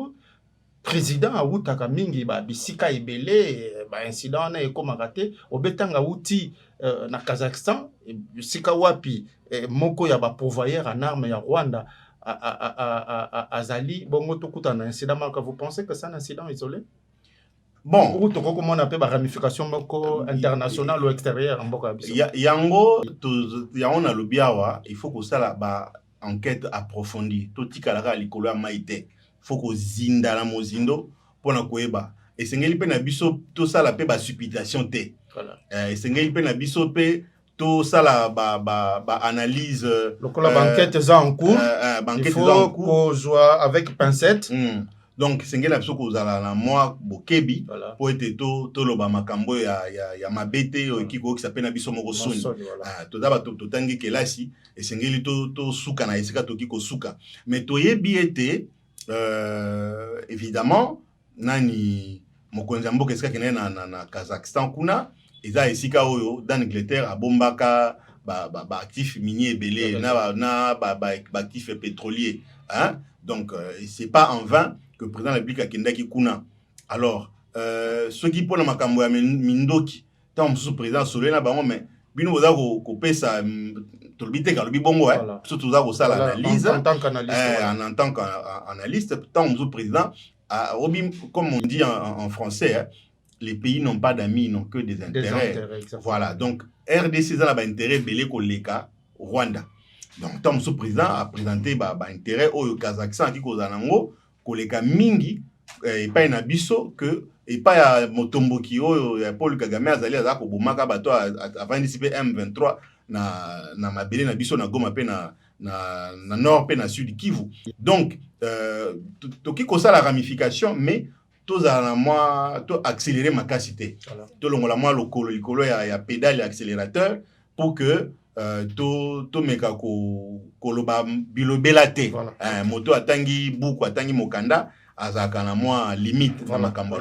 président a utaka mingi ba bisika ebele ba incident na ekomaka te obetanga uti na Kazakhstan bisika wapi moko ya ba pourvoyeur en armes ya Rwanda azali bongo tokuta na incident maka. Vous pensez que c'est un incident isolé? Bon, ou toko comment on appelle ba ramification moko internationale ou extérieure en mboka biso yango na lobiawa il faut que ça la ba enquête approfondie to tikalaka likolo ya maite faut que zinda la mozindo pona koeba esengeli pe na biso to sala pe ba supputation te voilà esengeli pe na biso pe to sala ba analyse lokola banquette za en cours il faut qu'on joue avec pincette. Donc esengeli na biso ko zala na moi bokebi po ete to loba makambo ya mabete o ekiko ki s'appelle na biso moko soni to daba to tangi kelasi esengeli to suka na esika to kiko suka mais to yebi ete évidemment nani mokonzi mboka esika kene na Kazakhstan kuna eza esika oyo dans Angleterre abombaka ba actifs miniers belé na ba actifs pétroliers hein. Donc c'est pas en vain que le président de la République a kendaki kuna. Alors ceux qui pona makambo ya mindoki tant sous président solena bango mais bino oza ko pesa to bité ka lobi bongo hein surtout oza ko sala analyse en tant qu'analyste en tant qu'analyste tant sous président comme on dit en français hein, les pays n'ont pas d'amis, ils n'ont que des intérêts. Voilà, donc RDC a un intérêt belé koleka Rwanda. Donc tant que président a présenté intérêt au Kazakhstan qui cause nango koleka mingi et pas na biso que et pas ya Motomboki ya Paul Kagame azali azako bomaka bato avant d'anticiper M23 na mabele na biso na Goma pe na nord pe na sud Kivu. Donc toki kosa la ramification mais tous à la moi to accélérer ma capacité. To longola moi lokolo ya pédale accélérateur pour que to meka ko koloba bilobela te moto atangi buku atangi mokanda azaka na moi limite na makambo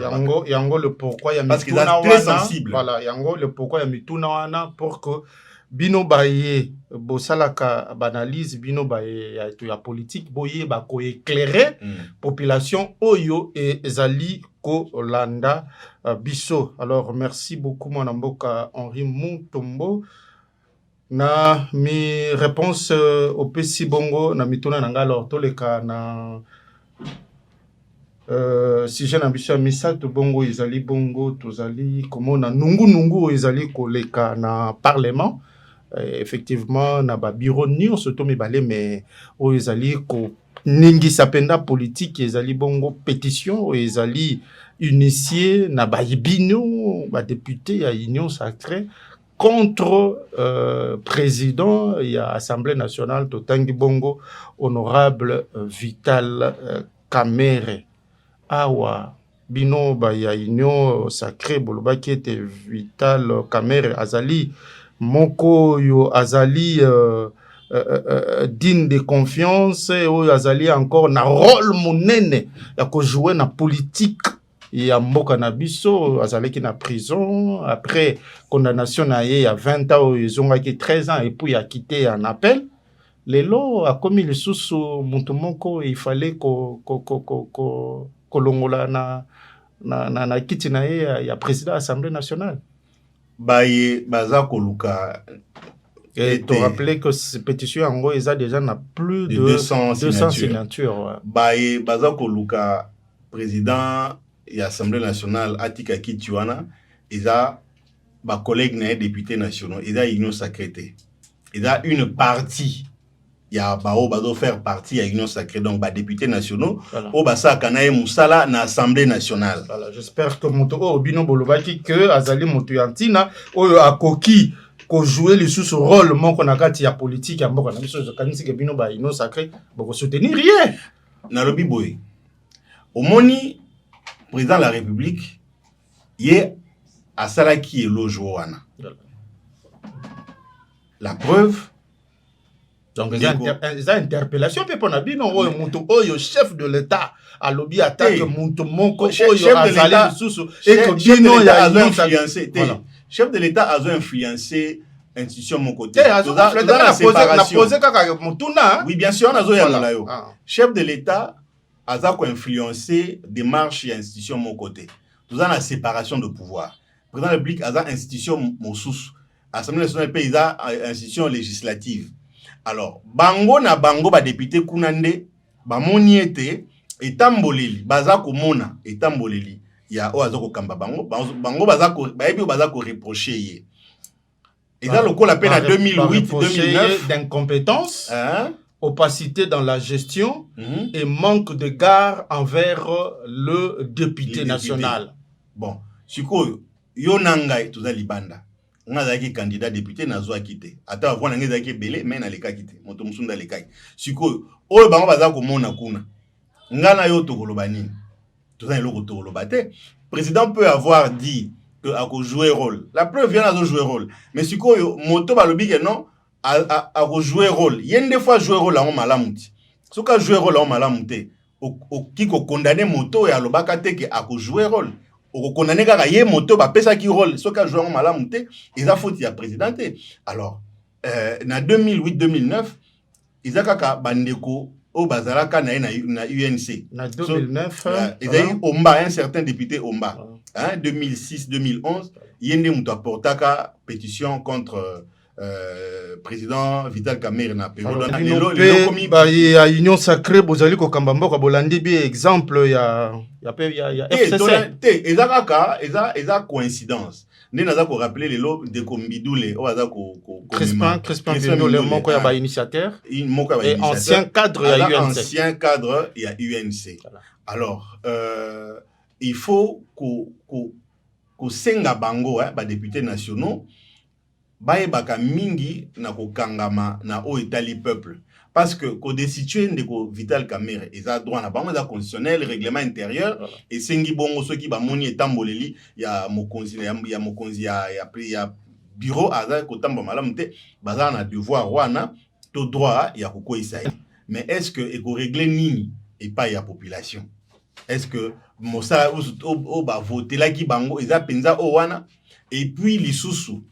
yango le pourquoi ya parce que c'est très sensible. Voilà, yango le pourquoi ya mituna wana pour que bino baye bosalaka banalise bino baye ya politique boye ba ko éclairer population oyo ezali ko landa biso. Alors merci beaucoup mon mboka Henri Mutombo na mi réponse au PC bongo na mituna nanga. Alors toleka na si j'ai ambition misato bongo ezali bongo tozali komona nungu ezali koleka na parlement. Effectivement na ba bureau nyonso to mibale mais o ezali ko ningisa penda politique ezali bongo pétition ezali initié na ba bino ba député ya union sacrée contre président ya assemblée nationale totangi bongo honorable Vital Kamerhe awa bino ba ya union sacrée bolobaki ete Vital Kamerhe azali moko yo azali digne de confiance oyo azali encore na rôle monene ya ko jouer na politique ya mboka na biso azalaki na prison après condamnation na ye ya 20 ans ezongaki 13 ans et puis il a quitté en appel lelo a commis le sous mutu moko il fallait ko longola na kiti na ye ya président assemblée nationale baye baza koluka et te rappeler que cette pétition en gros ils a déjà na plus de 200 signatures ouais. Baye baza koluka président et assemblée nationale atika kituana ils a ba collègues na députés nationaux ils a union sacrée ils a une partie il y a bao bazo faire partie à union sacrée donc ba députés nationaux au basa kanaye musala na assemblée nationale. Voilà, j'espère que moto obino bolobaki que azali moto yantina oyo akoki ko jouer le sous rôle moko na kati ya politique ya mboka na biso kanisi ke bino ba union sacrée boko soutenir rien na lobi boy omoni président de la république ye asala ki elojo wana la preuve. Donc, il y a une interpellation, pour Nabino, oyo chef de l'État, à lobby attaque, Moutomoko, chef de l'État a influencé l'institution mon côté. Oui, bien sûr, chef de l'État a influencé des marches et institutions mon côté. Nous avons la séparation de pouvoir. Le président de la République a institution mon sous. Assemblée nationale pays a institution législative. Alors, bango na bango ba député kunande ba moniete etamboleli baza ko mona etamboleli ya o azako kamba bango baza ko baebi baza ko reprocher ye. Et là le coup la peine à 2008 2009 d'incompétence, opacité dans la gestion et manque de garde envers le député national. Bon, siko yo nangai tuza libanda. On a des candidats députés na zo akité ata avant na ngeza ke belé mais na leka kité moto musunda leka siko oyo bango baza ko mona kuna ngana yo to koloba nini to za eloko to koloba te président peut avoir dit que a ko jouer rôle la preuve vient à jouer rôle mais siko yo moto balobi ke non a ko jouer rôle yende fois jouer rôle en malamuti soka jouer rôle en malamuti o ki ko condamner moto ya lobaka te ke a ko jouer rôle au condamné kaka ye moto ba pesa ki rôle soka joueur malamu te eza faute ya présidenté. Alors na 2008 2009 eza kaka bandeko o bazalaka na UNC na 2009 eza Omba un certain député Omba 2006 2011 yende muto aportaka pétition contre président Vital Kamerhe na période ba ya union sacrée bozali ko kamba mboka bolandi bi exemple ya FCC te eza coïncidence Nde naza ko rappeler lelo de Kombidule o aza ko Crispin Bindule moko ya ba initiateur et ancien cadre ya UNC. Ancien cadre ya UNC. Voilà. Alors il faut ko senga bango ba députés nationaux bayebaka mingi na kokangama na o etali peuple. Parce que ko destituer ndeko Vital Kamerhe eza droit na bango eza constitutionnel règlement intérieur voilà. Et sengi bongo soki ba moni etamboleli ya mokonzi ya bureau aza ko tamba malamu te baza na devoir wana to droit ya kokoisa. Mais est-ce que eko régler nini et pas ya population? Est-ce que mosala o ba voter la ki bango eza penza o wana et puis lisusu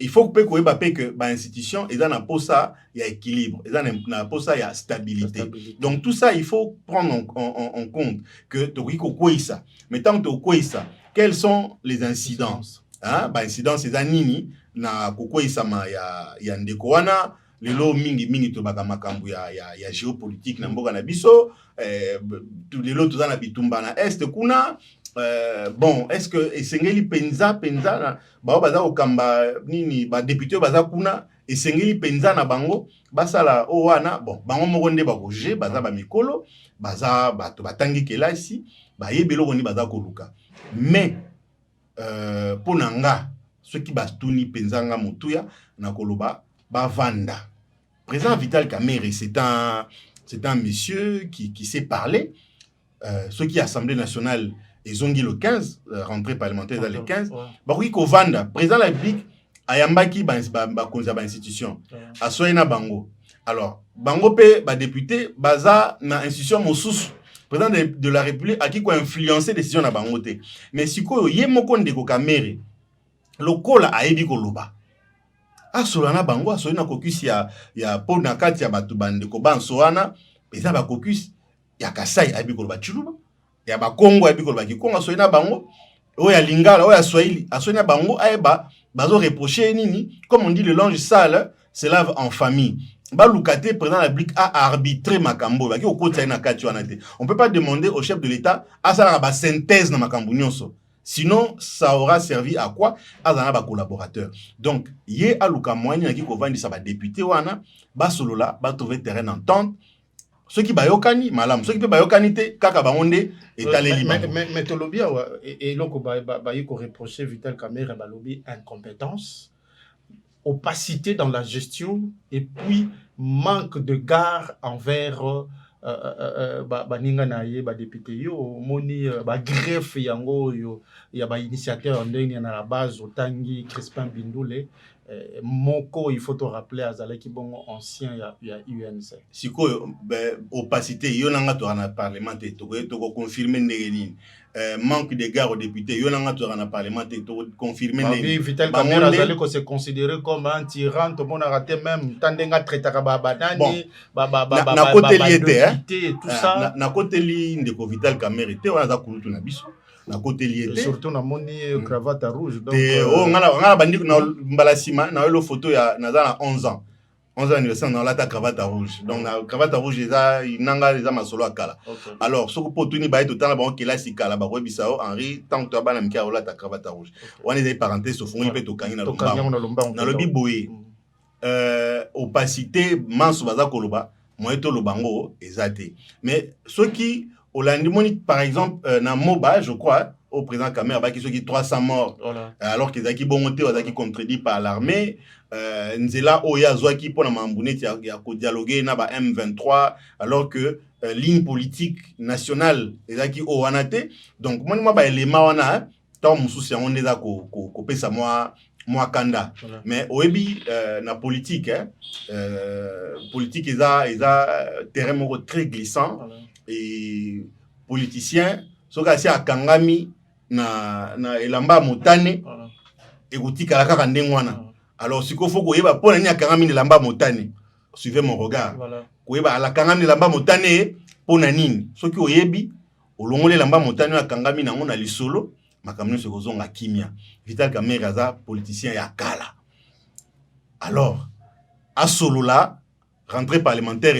il faut que ba institution eza na posa ya équilibre, eza na posa ya stabilité. Donc tout ça il faut prendre en compte que toki ko koisa. Mais tant que to koisa, quels sont les incidences? Hein, ba incidence eza nini na ko koisa ma ya ndeko wana lelo mingi to baka makambu ya géopolitique na mboka na biso lelo to na bitumba na est kuna. Bon, est-ce que esengeli penza ba baza okamba nini ba député baza kuna esengeli penza na bango basala o wana bon bango moko nde ba roger baza ba mikolo baza bato batangi kelasi ba yebelo koni baza koluka mais ponanga ceux qui bastuni penzanga mutuya na koloba ba vanda. Président Vital Kamerhe c'est un monsieur qui sait parler ceux qui Assemblée nationale ils ont dit le 15, rentrée parlementaire dans le 15. Bakoui Kovanda, président de la République, ayambaki ba institution. Asoyena bango. Alors, bango pe ba député, baza na institution mosusu. Président de la République a qui ko influencer décision na bango te. Mais siko ye moko ndeko Kamerhe, lokola ayebi ko loba. Asolana bango, asoyena caucus ya po na kati ya batu bandeko bansoana, peza ba caucus ya Kasai ayebi ko loba chuluba. Ya ba Congo ya bikolo ba Kikongo asoyena bango o ya Lingala o ya Swahili asoyena bango ayeba bazo reprocher nini comme on dit le linge sale se lave en famille. Ba lukate président de la République a arbitré makambo ba ki okota na kati wana te. On peut pas demander au chef de l'État à ça ba synthèse na makambo nyonso. Sinon ça aura servi à quoi? Azana ba collaborateur. Donc yé aluka moyen na ki ko vandi sa ba député wana ba solola ba trouver terrain d'entente. Ceux qui bayokani malam, ceux qui bayokani te kaka bangonde etaleli bango. Mais tolobia et donc ko reprocher Vital Kamerhe balobi incompétence, opacité dans la gestion et puis manque de garde envers baninga na ye ba député yo moni ba greffe yango yo ya ba initiateur ndenge na la base otangi Crispin Bindule. Moko, il faut te rappeler Azaleki Bongo ancien ya UNC. Siko opacité yo nanga to na parlementaire to confirmer ndeni manque de garde aux députés yo nanga to na parlementaire to confirmer ndeni. Vital Kamerhe azali ko se considérer comme un tyran to mona raté même tandenga traitaka ba banani na côté lié hein tout ça na côté li ndeko Vital Kamerhe te wana za kulutu na biso. Na côté lié surtout na moni cravate rouge donc ngala bandiko na mbalasima na lo photo ya nazana 11 ans anniversaire na la cravate rouge donc na cravate rouge eza inanga eza masolo akala alors soko potuni ba total ba kelasi kala ba rebisa o Henri tant que bana mkia o la cravate rouge on est des parenthèses so fond pe to kangi na lomba na lobi boye opacité manso baza koloba moyeto lobango ezate mais ceux qui Olandi moni par exemple na Moba je crois au président Kamerhe qui sont 300 morts voilà. Alors qu'ils ont bonté ou qui contredit par l'armée nzela oya zwaki pona mambuneti ya ko dialoguer na ba M23 alors que ligne politique nationale ezaki o wanate donc moni ba élément wana tant mususi on est ko pesa moi kanda voilà. Mais oebi na politique politique eza terrain moko très glissant voilà. Et politicien soka si akangami na elamba motane ekutika kaka ndengwana alors siko faut koyeba pona ni akangami na elamba motane suivez mon regard voilà. Koyeba alakangami na elamba motane pona nini soki oyebi olongole elamba motane akangami na ngona lisolo makamno se kozonga kimia. Vital Kamerhe aza politicien ya kala alors à solola rentrée parlementaire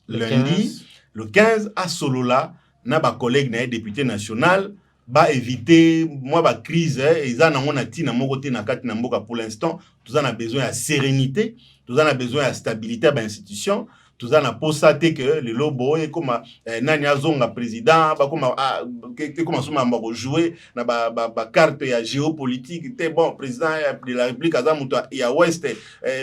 lundi 15. Le 15 à Solola, na ba collègue na député national ba éviter moi ba crise eza nango na tina moko te na kati na mboka. Pour l'instant tous en a besoin de sérénité, tous en a besoin de stabilité ba institution, tous en a posté que le lobo et comme nani azonga président ba comme comment soma ba jouer na ba carte ya géopolitique était bon président de la République aza muto ya ouest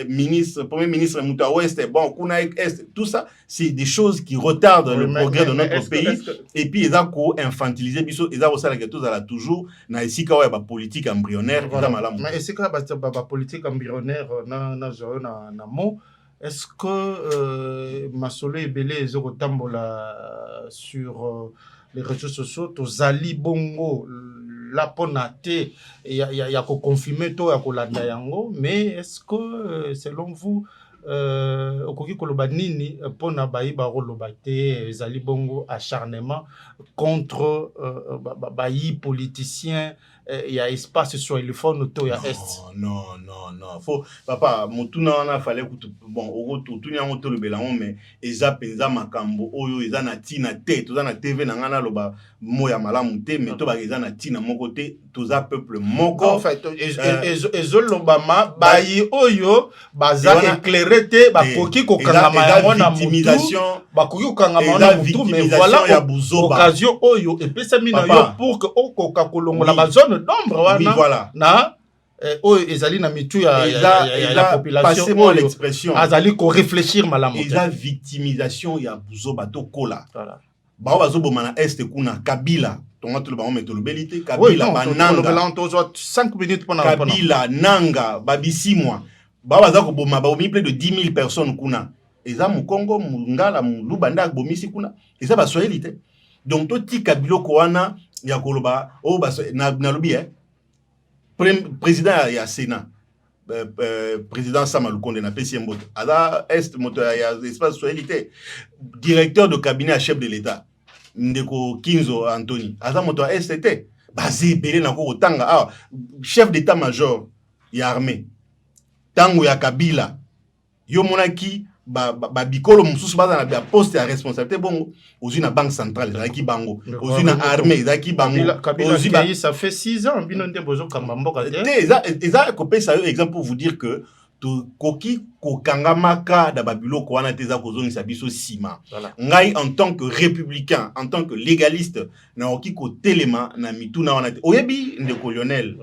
ministre premier ministre muto ouest bon kuna est, tout ça c'est des choses qui retardent le progrès de notre pays. Et puis ils ont infantilisé biso ils ont ça que tous à la toujours na esika wa ba politique embryonnaire voilà. Mais esika ba politique embryonnaire na mo. Est-ce que Masolo Ebele ezokotambola sur les réseaux sociaux tozali bongo la ponate ya ko confirmer to ya ko landa yango, mais est-ce que selon vous okoki koloba nini pona bayi ba koloba te ezali bongo acharnement contre bayi politicien il y a espace sur le fond auto ya est? Non faut papa mutuna wana fallait que bon oto tunya moto le belango mais eza penza makambo oyo eza na tina te toza na TV na ngana loba moya malamu te mais to ba eza na tina moko te toza peuple moko en fait ezo lobama bayi oyo baza éclairé te ba koki ko kangama yango na victimisation ba koki ko kangama na mutu mais voilà occasion oyo epesami na yo pour que okoka kolongola ba zone d'ombre wana. Oui, voilà. Na ezali na mitu ya population passez-moi l'expression azali ko réfléchir malamu eza victimisation ya buzo bato kola voilà ba bazo bomana est kuna Kabila tonga to ba mettre le belité Kabila bananga 5 minutes pendant Kabila nanga babisimwa ba baza ko boma ba omi plus de 10 000 personnes kuna eza mu Congo ngala mu lubanda bomisi kuna eza ba soyelité donc to ti Kabila ko wana ya koloba o ba na lobi président ya Sénat président Samalukonde na pesi mboto ala est moto ya espace soyalité directeur de cabinet à chef de l'État ndeko Kinzo Anthony aza moto ya STT basé belé na ko tanga chef d'état-major ya armée tango ya Kabila yo monaki ba bikolo mususu baza na poste ya responsabilité bongo ozui na banque centrale zaki bango ozui na armée zaki bango ozui ba ça fait 6 ans bino nde bozo kamba mboka te eza ko pesa yo exemple pour vous dire que to koki ko kangamaka da babiloko wana teza kozongisa biso sima ngai en tant que républicain en tant que légaliste na oki ko telema na mituna wana oyebi ndeko Lionel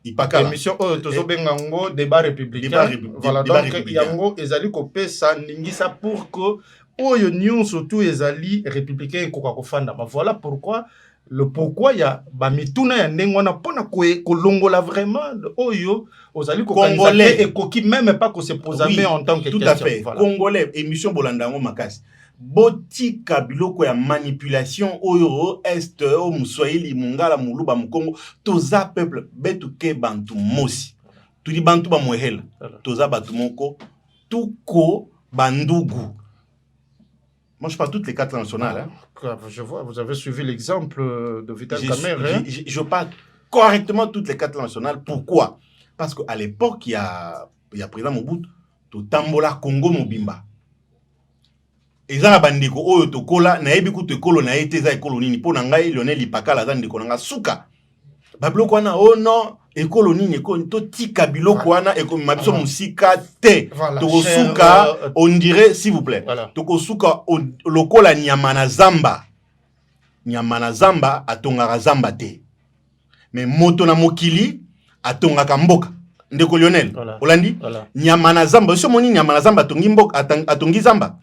émission tozo bengango débat républicain voilà donc yango ezali ko pesa ningisa pour que oyo nyonso surtout ezali républicain ko kofanda voilà pourquoi le pourquoi ya ba mituna ya ndengona pona ko longola vraiment oyo ozali ko congolais et koki même pas ko se poser en tant que tout à fait congolais émission bolandango makasi boti kabiloko ya manipulation oyo est o muswahili mungala muluba mukongo toza peuple betu ke bantu mosi tudi bantu ba mohela toza batu moko tuko bandugu. Moi je parle toutes les 4 nationales je vois vous avez suivi l'exemple de Vital Kamerhe. Je parle correctement toutes les 4 nationales. Pourquoi? Parce que à l'époque il y a président Mobutu to tambola Congo mobimba eza bandeko oyo tokola na yebi ku tekolo na ete za ekolo nini pona ngai Lionel Lipakala za ndeko nga suka babiloko wana oh non ekolo nini ekolo to tika biloko wana ekomi mabiso musika te tokosuka on dirait s'il vous plaît tokosuka lokola nyama na zamba atongaka zamba te mais moto na mokili atongaka mboka ndeko Lionel olandi nyama na zamba so moni nyama na zamba atongi mboka atongi zamba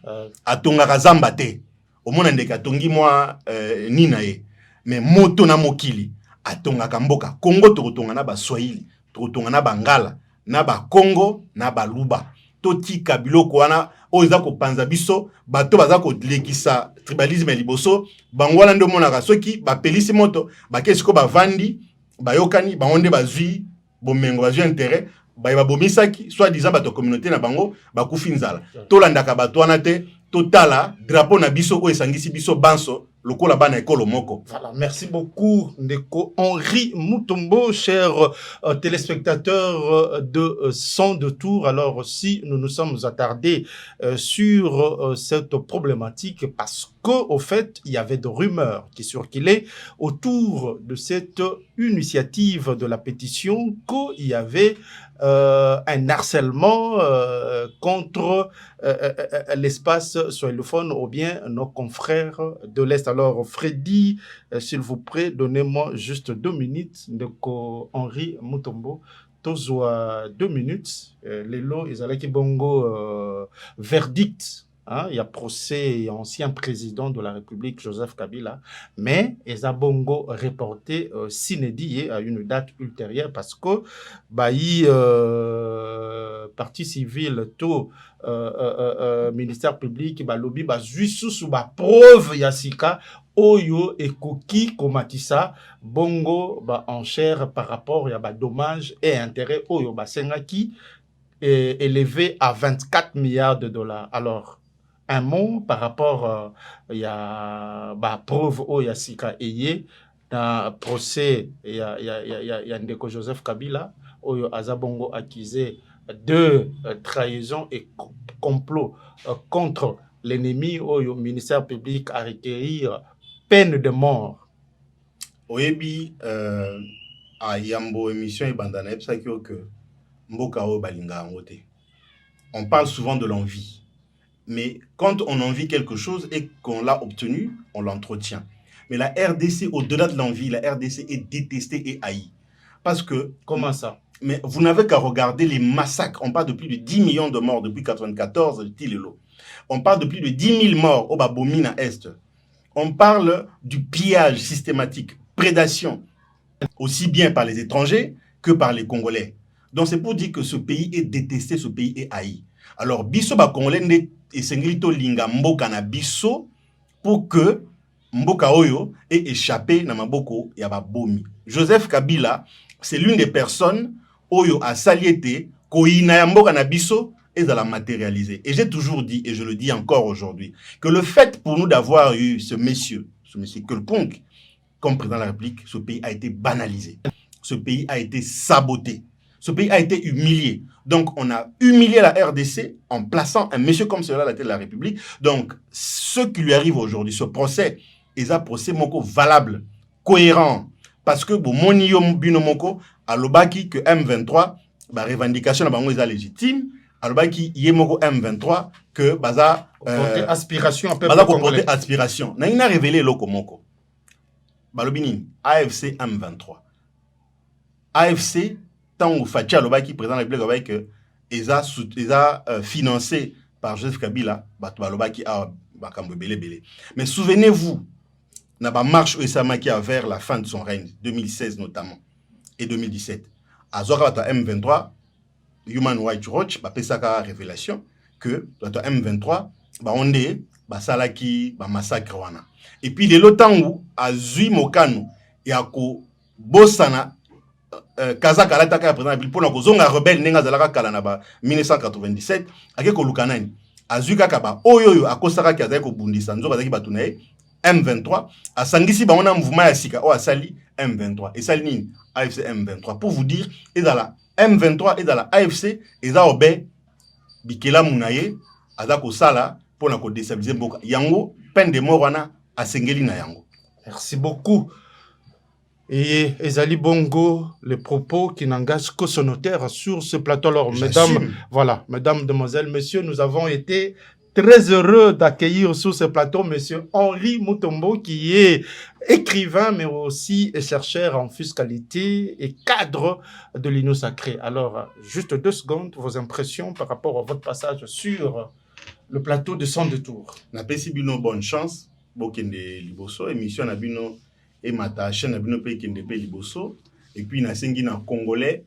atongaka zamba te omona ndeka atongi mwa nina ye mais moto na mokili atongaka mboka Congo tokotonga na ba Swahili tokotonga na bangala na ba Congo na ba Luba totika biloko wana oza ko panza biso bato baza ko lekisa tribalisme liboso bango wana ndo monaka soki ba pelisi moto ba kesiko ba vandi ba yokani ba onde bazui bomengo bazui intérêt ba bomisaki soit disant bato communauté na bango ba kufinzala tolandaka bato wana te totala drapeau na biso ko esangisi biso banso lokola bana ekolo moko. Voilà, merci beaucoup, Ndeko Henri Mutombo, chers téléspectateurs de Son de Tour. Alors, si nous nous sommes attardés sur cette problématique, parce qu'au fait, il y avait des rumeurs qui circulaient autour de cette initiative de la pétition, qu'il y avait un harcèlement contre l'espace soilophone ou bien nos confrères de l'Est. Alors, Freddy, s'il vous plaît, donnez-moi juste 2 minutes de Henri Mutombo. Tozwa 2 minutes. Lelo, Ezalaki Bongo, verdict. Hein, il y a procès ancien président de la République, Joseph Kabila, mais Eza Bongo reporté s'inédié à une date ultérieure parce que partie civile, tout ministère public, lobby, juste sous preuve yasika, oyo et koki komatisa Bongo enchère par rapport à dommages et intérêts oyo sengaki élevé à 24 milliards de dollars. Alors, un mot par rapport à preuve au Yasika Eye dans procès il y a Ndeko Joseph Kabila oyo Azabongo accusé de trahison et complot contre l'ennemi au ministère public à requérir peine de mort. Oyebi a yambo émission et bandana epsakio que mboka o balinga ngote. On parle souvent de l'envie. Mais quand on envie quelque chose et qu'on l'a obtenu, on l'entretient. Mais la RDC, au-delà de l'envie, la RDC est détestée et haïe. Parce que... Comment ça? Mais vous n'avez qu'à regarder les massacres. On parle de plus de 10 millions de morts depuis 1994, le Tilelo. On parle de plus de 10 000 morts au Babomina Est. On parle du pillage systématique, prédation, aussi bien par les étrangers que par les Congolais. Donc c'est pour dire que ce pays est détesté, ce pays est haï. Alors, biso ba Congolais et sengrito linga mboka na biso pour que mboka oyo ait échappé na maboko ya ba bomi. Joseph Kabila, c'est l'une des personnes oyo a saliété koina ya mboka na biso et de la matérialiser. Et j'ai toujours dit, et je le dis encore aujourd'hui, que le fait pour nous d'avoir eu ce monsieur Kelpong, comme président de la République, ce pays a été banalisé. Ce pays a été saboté. Ce pays a été humilié. Donc, on a humilié la RDC en plaçant un monsieur comme cela à la tête de la République. Donc, ce qui lui arrive aujourd'hui, ce procès, est un procès moko valable, cohérent. Parce que, bon, moni yo bino moko, alobaki que M23, ba revendication na bango est légitime, alobaki yé moko M23, que baza, aspiration, baza comporter aspiration. Na ina révélé loko moko. Balobini, AFC M23. AFC, tant ou Fatia Lobaki, président de la République, que ESA financé par Joseph Kabila, Lobaki a belé. Mais souvenez-vous, n'a pas marche Ouessama qui a vers la fin de son règne, 2016 notamment, et 2017. À Zora M23, Human Rights Watch, Pesaka révélation, que M23, on est, Salaki, massacre wana. Et puis, les lotan où, à Zui Mokano, et à Ko Bossana, Kazaka alataka président pour na kozonga rebelle nenga zalaka kala na ba 1997 ake ko lukanani azuka kaba oyoyo akosaka ki azali ko bundisa nzoka azaki batunaye M23 asangisi ba ona mouvement ya sika o asali M23 et sali nini AFC M23 pour vous dire et dans la M23 et dans la AFC et za obé bikela munaye azako sala pour na ko déstabiliser mboka yango peine de mort wana asengeli na yango. Merci beaucoup. Et Ezali Bongo, les propos qui n'engagent que son notaire sur ce plateau. Alors, mesdames, voilà, mesdames, demoiselles, messieurs, nous avons été très heureux d'accueillir sur ce plateau monsieur Henri Mutombo, qui est écrivain, mais aussi chercheur en fiscalité et cadre de l'Union sacrée. Alors, juste 2 secondes, vos impressions par rapport à votre passage sur le plateau de Son de Tour. Napesi bino bonne chance, bokende liboso, émission na bino et mata chaîne na bino pe kende pe liboso, et puis na sengi na congolais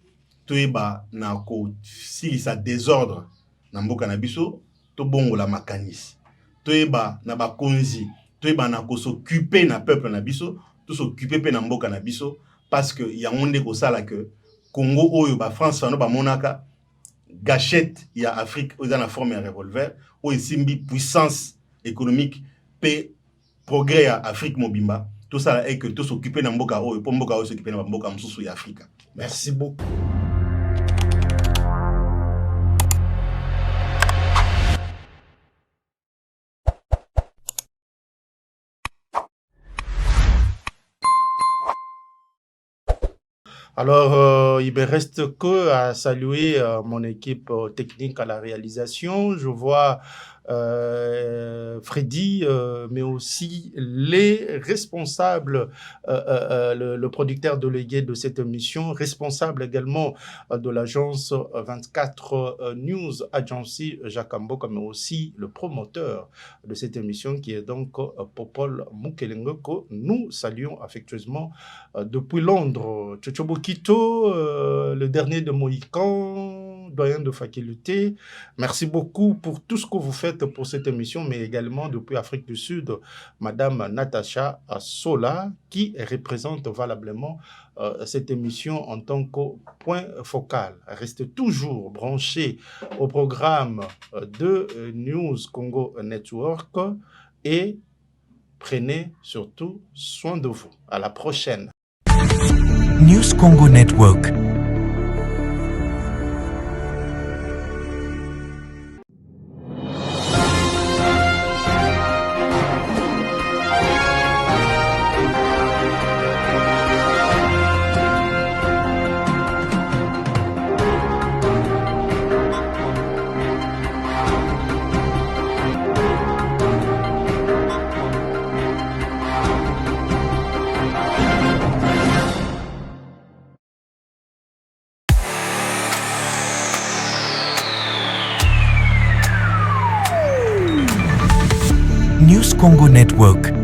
toyeba na ko silisa désordre na mboka na biso to bongo la makanisi toyeba na bakonzi toyeba na ko s'occuper na peuple na biso to s'occuper pe na mboka na biso parce que ya monde ko sala que Congo oyo ba France fano ba monaka gâchette ya Afrique aux na forme ya revolver o simbi puissance économique pe progrès à Afrique Mobimba. Tout ça est que tout s'occuper dans Mboka O et pour Mboka O s'occuper dans Mboka Msusu et Afrique. Merci beaucoup. Alors, il me reste que à saluer mon équipe technique à la réalisation. Je vois Freddy, mais aussi les responsables, le producteur délégué de cette émission, responsable également de l'agence 24 News Agency, Jacques Mboka, mais aussi le promoteur de cette émission qui est donc Popol Mukelengo, que nous saluons affectueusement depuis Londres. Tchotchobo Kito, le dernier de Mohican, doyen de faculté. Merci beaucoup pour tout ce que vous faites pour cette émission, mais également depuis Afrique du Sud, Madame Natacha Sola, qui représente valablement cette émission en tant que point focal. Restez toujours branchés au programme de News Congo Network et prenez surtout soin de vous. À la prochaine. News Congo Network. News Congo Network.